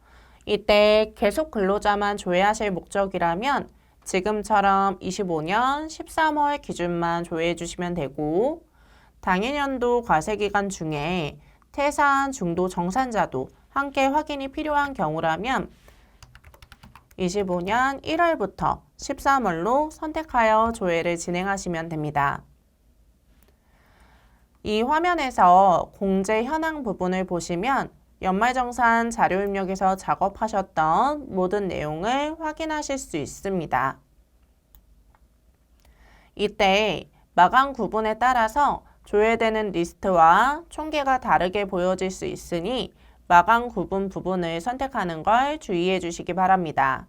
이때 계속 근로자만 조회하실 목적이라면 지금처럼 25년 13월 기준만 조회해 주시면 되고 당해년도 과세기간 중에 태산, 중도, 정산자도 함께 확인이 필요한 경우라면 25년 1월부터 13월로 선택하여 조회를 진행하시면 됩니다. 이 화면에서 공제 현황 부분을 보시면 연말정산 자료 입력에서 작업하셨던 모든 내용을 확인하실 수 있습니다. 이때 마감 구분에 따라서 조회되는 리스트와 총계가 다르게 보여질 수 있으니 마감 구분 부분을 선택하는 걸 주의해 주시기 바랍니다.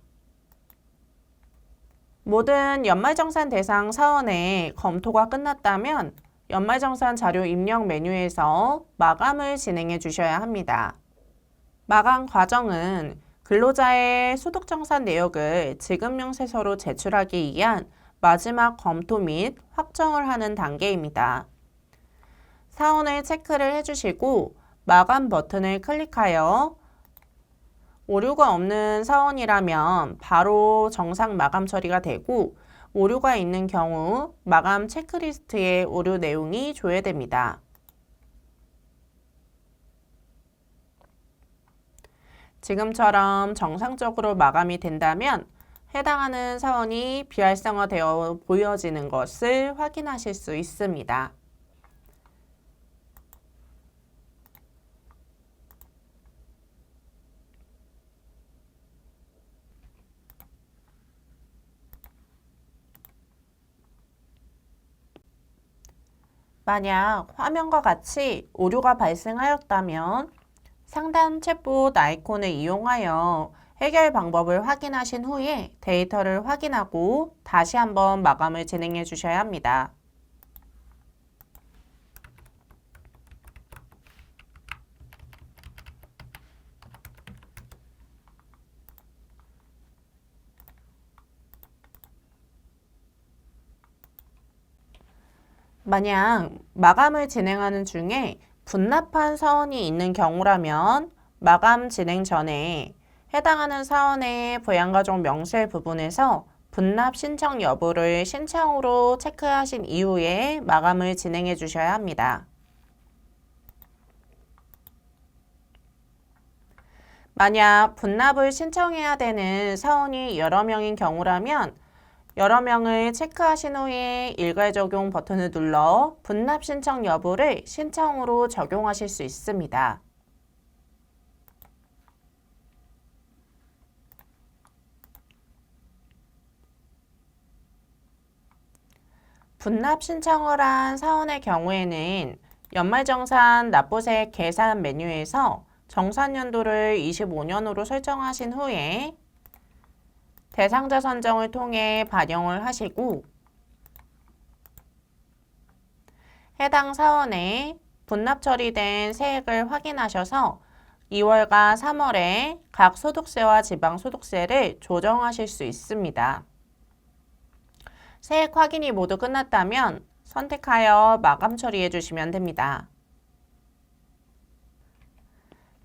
모든 연말정산 대상 사원의 검토가 끝났다면 연말정산 자료 입력 메뉴에서 마감을 진행해 주셔야 합니다. 마감 과정은 근로자의 소득정산 내역을 지급명세서로 제출하기 위한 마지막 검토 및 확정을 하는 단계입니다. 사원을 체크를 해주시고 마감 버튼을 클릭하여 오류가 없는 사원이라면 바로 정상 마감 처리가 되고 오류가 있는 경우 마감 체크리스트에 오류 내용이 조회됩니다. 지금처럼 정상적으로 마감이 된다면 해당하는 사원이 비활성화되어 보여지는 것을 확인하실 수 있습니다. 만약 화면과 같이 오류가 발생하였다면 상단 챗봇 아이콘을 이용하여 해결 방법을 확인하신 후에 데이터를 확인하고 다시 한번 마감을 진행해 주셔야 합니다. 만약 마감을 진행하는 중에 분납한 사원이 있는 경우라면 마감 진행 전에 해당하는 사원의 부양가족 명세 부분에서 분납 신청 여부를 신청으로 체크하신 이후에 마감을 진행해 주셔야 합니다. 만약 분납을 신청해야 되는 사원이 여러 명인 경우라면 여러 명을 체크하신 후에 일괄 적용 버튼을 눌러 분납 신청 여부를 신청으로 적용하실 수 있습니다. 분납 신청을 한 사원의 경우에는 연말정산 납부세 계산 메뉴에서 정산연도를 25년으로 설정하신 후에 대상자 선정을 통해 반영을 하시고 해당 사원에 분납 처리된 세액을 확인하셔서 2월과 3월에 각 소득세와 지방소득세를 조정하실 수 있습니다. 세액 확인이 모두 끝났다면 선택하여 마감 처리해 주시면 됩니다.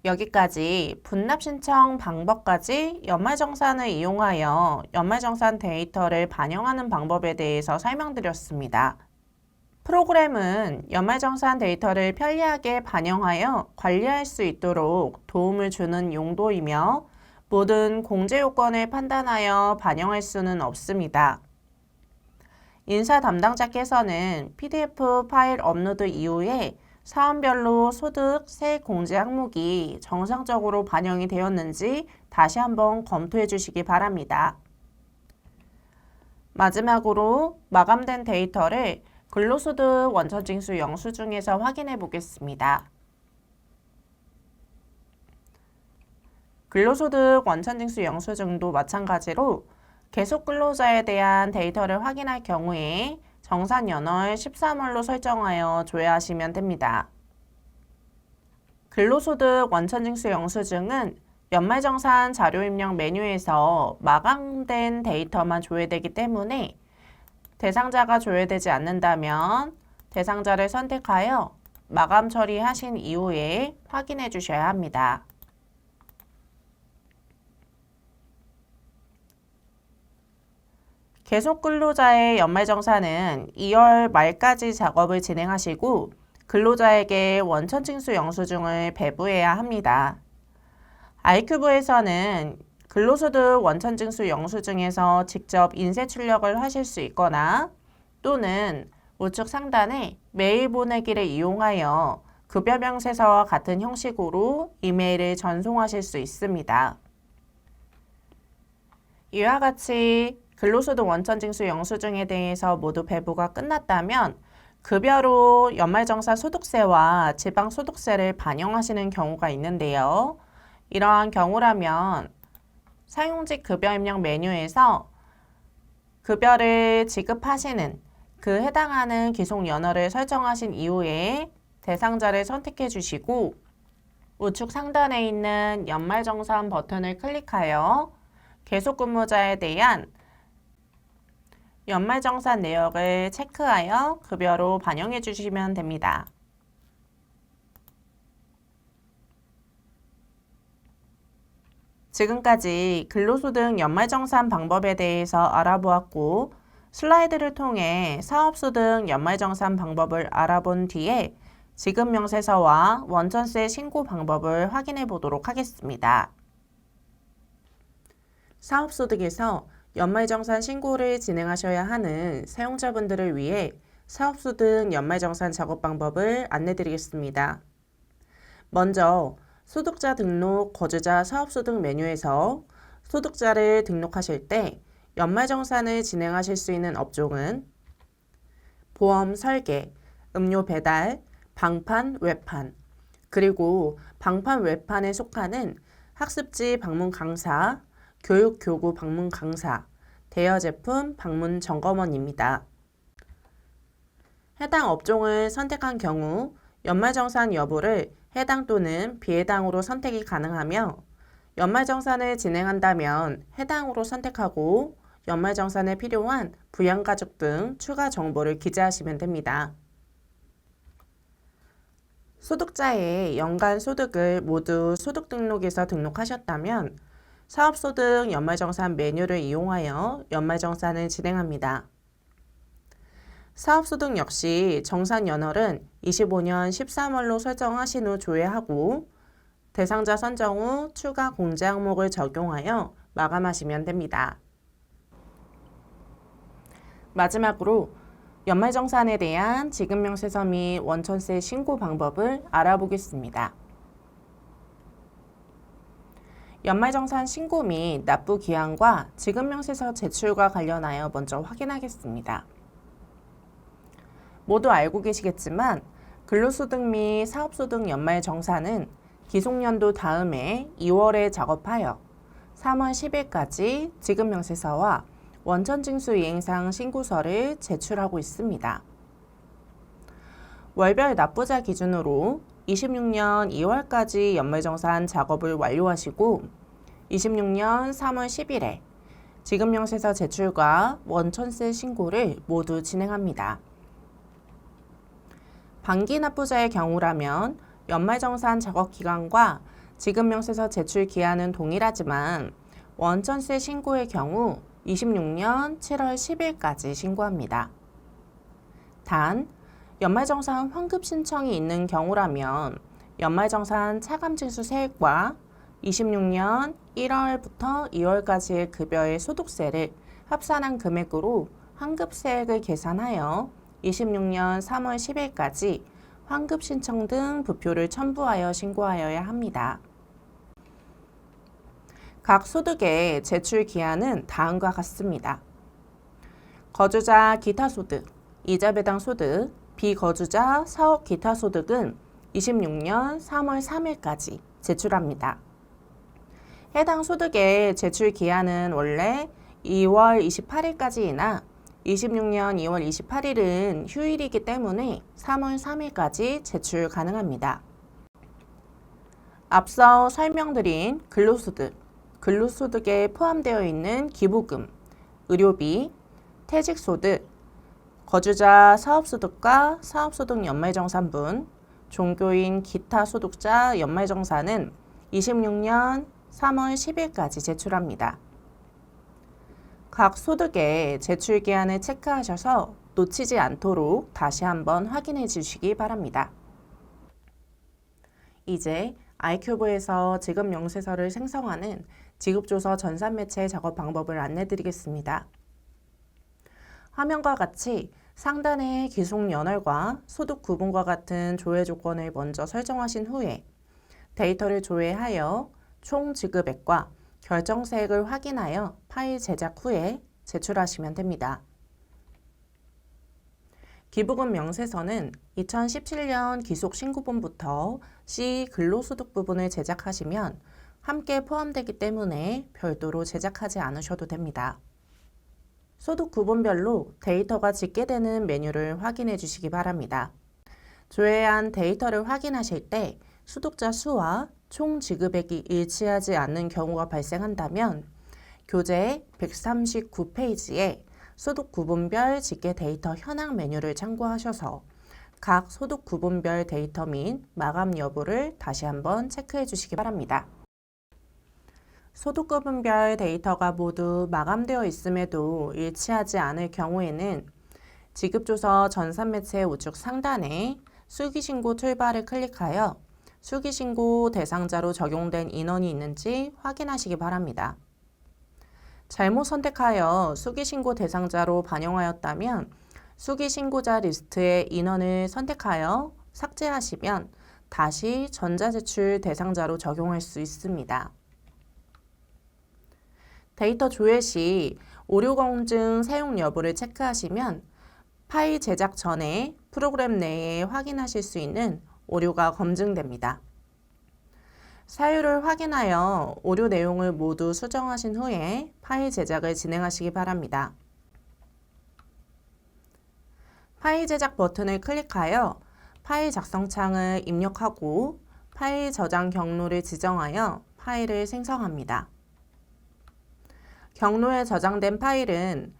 여기까지 분납 신청 방법까지 연말정산을 이용하여 연말정산 데이터를 반영하는 방법에 대해서 설명드렸습니다. 프로그램은 연말정산 데이터를 편리하게 반영하여 관리할 수 있도록 도움을 주는 용도이며 모든 공제 요건을 판단하여 반영할 수는 없습니다. 인사 담당자께서는 PDF 파일 업로드 이후에 사원별로 소득, 세액 공제 항목이 정상적으로 반영이 되었는지 다시 한번 검토해 주시기 바랍니다. 마지막으로 마감된 데이터를 근로소득 원천징수 영수증에서 확인해 보겠습니다. 근로소득 원천징수 영수증도 마찬가지로 계속 근로자에 대한 데이터를 확인할 경우에 정산연월 13월로 설정하여 조회하시면 됩니다. 근로소득 원천징수 영수증은 연말정산 자료입력 메뉴에서 마감된 데이터만 조회되기 때문에 대상자가 조회되지 않는다면 대상자를 선택하여 마감 처리하신 이후에 확인해 주셔야 합니다. 계속 근로자의 연말정산은 2월 말까지 작업을 진행하시고 근로자에게 원천징수 영수증을 배부해야 합니다. i큐브에서는 근로소득 원천징수 영수증에서 직접 인쇄 출력을 하실 수 있거나 또는 우측 상단에 메일 보내기를 이용하여 급여 명세서와 같은 형식으로 이메일을 전송하실 수 있습니다. 이와 같이 근로소득 원천징수 영수증에 대해서 모두 배부가 끝났다면 급여로 연말정산 소득세와 지방소득세를 반영하시는 경우가 있는데요. 이러한 경우라면 사용직 급여 입력 메뉴에서 급여를 지급하시는 그 해당하는 기속 연월을 설정하신 이후에 대상자를 선택해 주시고 우측 상단에 있는 연말정산 버튼을 클릭하여 계속근무자에 대한 연말정산 내역을 체크하여 급여로 반영해 주시면 됩니다. 지금까지 근로소득 연말정산 방법에 대해서 알아보았고 슬라이드를 통해 사업소득 연말정산 방법을 알아본 뒤에 지급명세서와 원천세 신고 방법을 확인해 보도록 하겠습니다. 사업소득에서 연말정산 신고를 진행하셔야 하는 사용자분들을 위해 사업소득 연말정산 작업 방법을 안내드리겠습니다. 먼저 소득자 등록 거주자 사업소득 메뉴에서 소득자를 등록하실 때 연말정산을 진행하실 수 있는 업종은 보험 설계, 음료 배달, 방판, 외판, 그리고 방판 외판에 속하는 학습지 방문 강사, 교육 교구 방문 강사, 대여 제품 방문 점검원입니다. 해당 업종을 선택한 경우 연말정산 여부를 해당 또는 비해당으로 선택이 가능하며 연말정산을 진행한다면 해당으로 선택하고 연말정산에 필요한 부양가족 등 추가 정보를 기재하시면 됩니다. 소득자의 연간 소득을 모두 소득등록에서 등록하셨다면 사업소득 연말정산 메뉴를 이용하여 연말정산을 진행합니다. 사업소득 역시 정산연월은 25년 13월로 설정하신 후 조회하고 대상자 선정 후 추가 공제 항목을 적용하여 마감하시면 됩니다. 마지막으로 연말정산에 대한 지급명세서 및 원천세 신고 방법을 알아보겠습니다. 연말정산 신고 및 납부 기한과 지급명세서 제출과 관련하여 먼저 확인하겠습니다. 모두 알고 계시겠지만 근로소득 및 사업소득 연말정산은 기속연도 다음해 2월에 작업하여 3월 10일까지 지급명세서와 원천징수 이행상 신고서를 제출하고 있습니다. 월별 납부자 기준으로 26년 2월까지 연말정산 작업을 완료하시고 26년 3월 10일에 지급명세서 제출과 원천세 신고를 모두 진행합니다. 반기 납부자의 경우라면 연말정산 작업 기간과 지급명세서 제출 기한은 동일하지만 원천세 신고의 경우 26년 7월 10일까지 신고합니다. 단, 연말정산 환급 신청이 있는 경우라면 연말정산 차감징수 세액과 26년 1월부터 2월까지의 급여의 소득세를 합산한 금액으로 환급세액을 계산하여 26년 3월 10일까지 환급 신청 등 부표를 첨부하여 신고하여야 합니다. 각 소득의 제출 기한은 다음과 같습니다. 거주자 기타 소득, 이자 배당 소득, 비거주자 사업 기타 소득은 26년 3월 3일까지 제출합니다. 해당 소득의 제출 기한은 원래 2월 28일까지이나 26년 2월 28일은 휴일이기 때문에 3월 3일까지 제출 가능합니다. 앞서 설명드린 근로소득, 근로소득에 포함되어 있는 기부금, 의료비, 퇴직소득, 거주자 사업소득과 사업소득 연말정산분, 종교인 기타 소득자 연말정산은 26년 3월 10일까지 제출합니다. 각 소득의 제출 기한을 체크하셔서 놓치지 않도록 다시 한번 확인해 주시기 바랍니다. 이제 아이큐브에서 지급명세서를 생성하는 지급조서 전산매체 작업 방법을 안내드리겠습니다. 화면과 같이 상단의 기속연월과 소득 구분과 같은 조회 조건을 먼저 설정하신 후에 데이터를 조회하여 총 지급액과 결정세액을 확인하여 파일 제작 후에 제출하시면 됩니다. 기부금 명세서는 2017년 기속신고분부터 C 근로소득 부분을 제작하시면 함께 포함되기 때문에 별도로 제작하지 않으셔도 됩니다. 소득 구분별로 데이터가 집계되는 메뉴를 확인해 주시기 바랍니다. 조회한 데이터를 확인하실 때 소득자 수와 총 지급액이 일치하지 않는 경우가 발생한다면 교재 139페이지에 소득 구분별 집계 데이터 현황 메뉴를 참고하셔서 각 소득 구분별 데이터 및 마감 여부를 다시 한번 체크해 주시기 바랍니다. 소득 구분별 데이터가 모두 마감되어 있음에도 일치하지 않을 경우에는 지급조서 전산매체 우측 상단에 수기신고 툴바를 클릭하여 수기신고 대상자로 적용된 인원이 있는지 확인하시기 바랍니다. 잘못 선택하여 수기신고 대상자로 반영하였다면 수기신고자 리스트의 인원을 선택하여 삭제하시면 다시 전자제출 대상자로 적용할 수 있습니다. 데이터 조회 시 오류 검증 사용 여부를 체크하시면 파일 제작 전에 프로그램 내에 확인하실 수 있는 오류가 검증됩니다. 사유를 확인하여 오류 내용을 모두 수정하신 후에 파일 제작을 진행하시기 바랍니다. 파일 제작 버튼을 클릭하여 파일 작성 창을 입력하고 파일 저장 경로를 지정하여 파일을 생성합니다. 경로에 저장된 파일은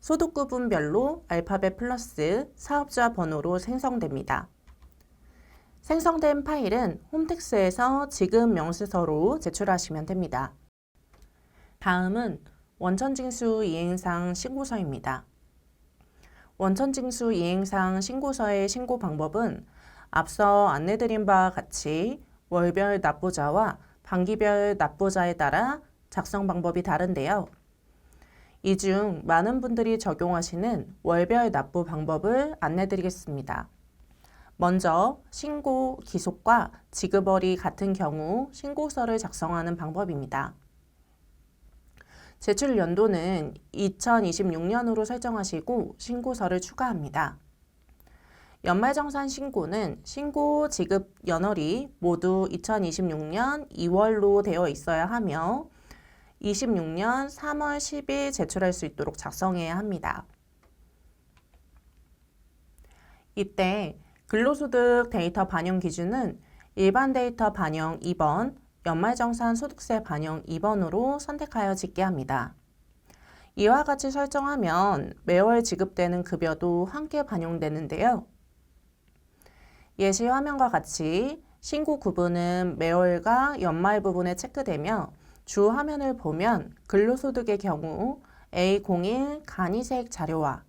소득 구분별로 알파벳 플러스 사업자 번호로 생성됩니다. 생성된 파일은 홈택스에서 지급 명시서로 제출하시면 됩니다. 다음은 원천징수 이행상 신고서입니다. 원천징수 이행상 신고서의 신고 방법은 앞서 안내드린 바와 같이 월별 납부자와 반기별 납부자에 따라 작성 방법이 다른데요. 이 중 많은 분들이 적용하시는 월별 납부 방법을 안내드리겠습니다. 먼저 신고 기속과 지급월이 같은 경우 신고서를 작성하는 방법입니다. 제출 연도는 2026년으로 설정하시고 신고서를 추가합니다. 연말정산 신고는 신고 지급 연월이 모두 2026년 2월로 되어 있어야 하며 26년 3월 10일 제출할 수 있도록 작성해야 합니다. 이때 근로소득 데이터 반영 기준은 일반 데이터 반영 2번, 연말정산 소득세 반영 2번으로 선택하여 짓게 합니다. 이와 같이 설정하면 매월 지급되는 급여도 함께 반영되는데요. 예시 화면과 같이 신고 구분은 매월과 연말 부분에 체크되며 주 화면을 보면 근로소득의 경우 A01 간이색 자료와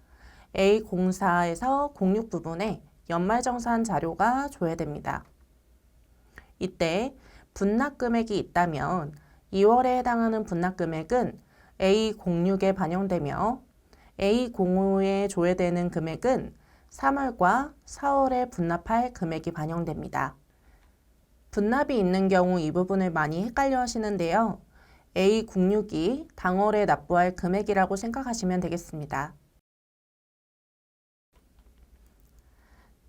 A04에서 06 부분에 연말정산 자료가 조회됩니다. 이때 분납금액이 있다면 2월에 해당하는 분납금액은 A06에 반영되며 A05에 조회되는 금액은 3월과 4월에 분납할 금액이 반영됩니다. 분납이 있는 경우 이 부분을 많이 헷갈려 하시는데요. A06이 당월에 납부할 금액이라고 생각하시면 되겠습니다.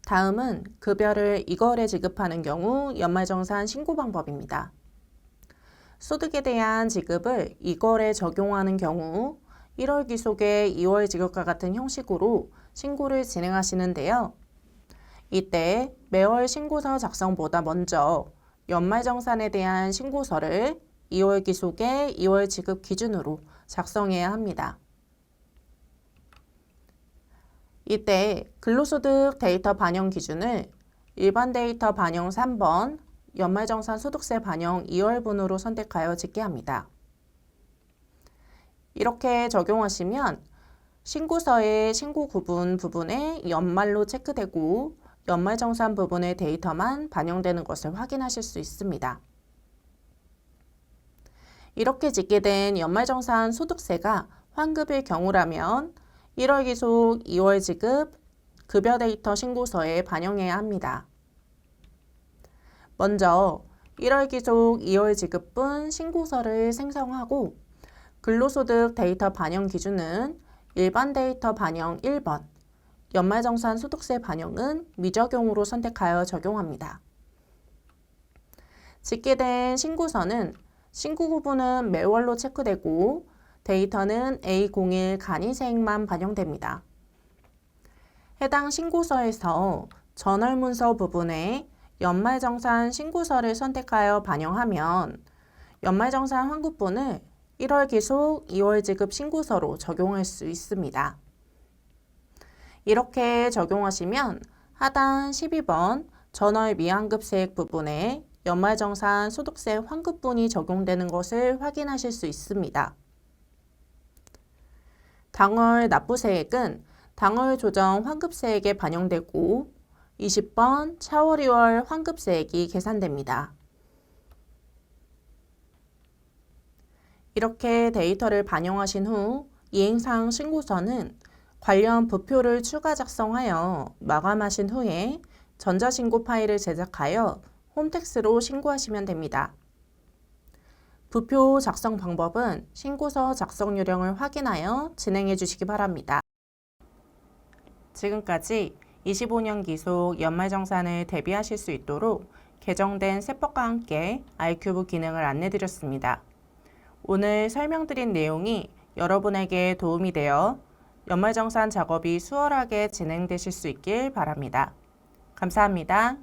다음은 급여를 2월에 지급하는 경우 연말정산 신고 방법입니다. 소득에 대한 지급을 2월에 적용하는 경우 1월 기속의 2월 지급과 같은 형식으로 신고를 진행하시는데요. 이때 매월 신고서 작성보다 먼저 연말정산에 대한 신고서를 2월 기속의 2월 지급 기준으로 작성해야 합니다. 이때 근로소득 데이터 반영 기준을 일반 데이터 반영 3번, 연말정산 소득세 반영 2월분으로 선택하여 짓게 합니다. 이렇게 적용하시면 신고서의 신고 구분 부분에 연말로 체크되고 연말정산 부분의 데이터만 반영되는 것을 확인하실 수 있습니다. 이렇게 짓게 된 연말정산 소득세가 환급일 경우라면 1월 기속 2월 지급 급여 데이터 신고서에 반영해야 합니다. 먼저 1월 기속 2월 지급분 신고서를 생성하고 근로소득 데이터 반영 기준은 일반 데이터 반영 1번, 연말정산 소득세 반영은 미적용으로 선택하여 적용합니다. 짓게 된 신고서는 신고 구분은 매월로 체크되고 데이터는 A01 간이색만 반영됩니다. 해당 신고서에서 전월문서 부분에 연말정산 신고서를 선택하여 반영하면 연말정산 환급분을 1월 기속 2월 지급 신고서로 적용할 수 있습니다. 이렇게 적용하시면 하단 12번 전월 미환급세액 부분에 연말정산 소득세 환급분이 적용되는 것을 확인하실 수 있습니다. 당월 납부세액은 당월 조정 환급세액에 반영되고 20번 차월 2월 환급세액이 계산됩니다. 이렇게 데이터를 반영하신 후 이행사항 신고서는 관련 부표를 추가 작성하여 마감하신 후에 전자신고 파일을 제작하여 홈택스로 신고하시면 됩니다. 부표 작성 방법은 신고서 작성 요령을 확인하여 진행해 주시기 바랍니다. 지금까지 25년 기속 연말정산을 대비하실 수 있도록 개정된 세법과 함께 알큐브 기능을 안내드렸습니다. 오늘 설명드린 내용이 여러분에게 도움이 되어 연말정산 작업이 수월하게 진행되실 수 있길 바랍니다. 감사합니다.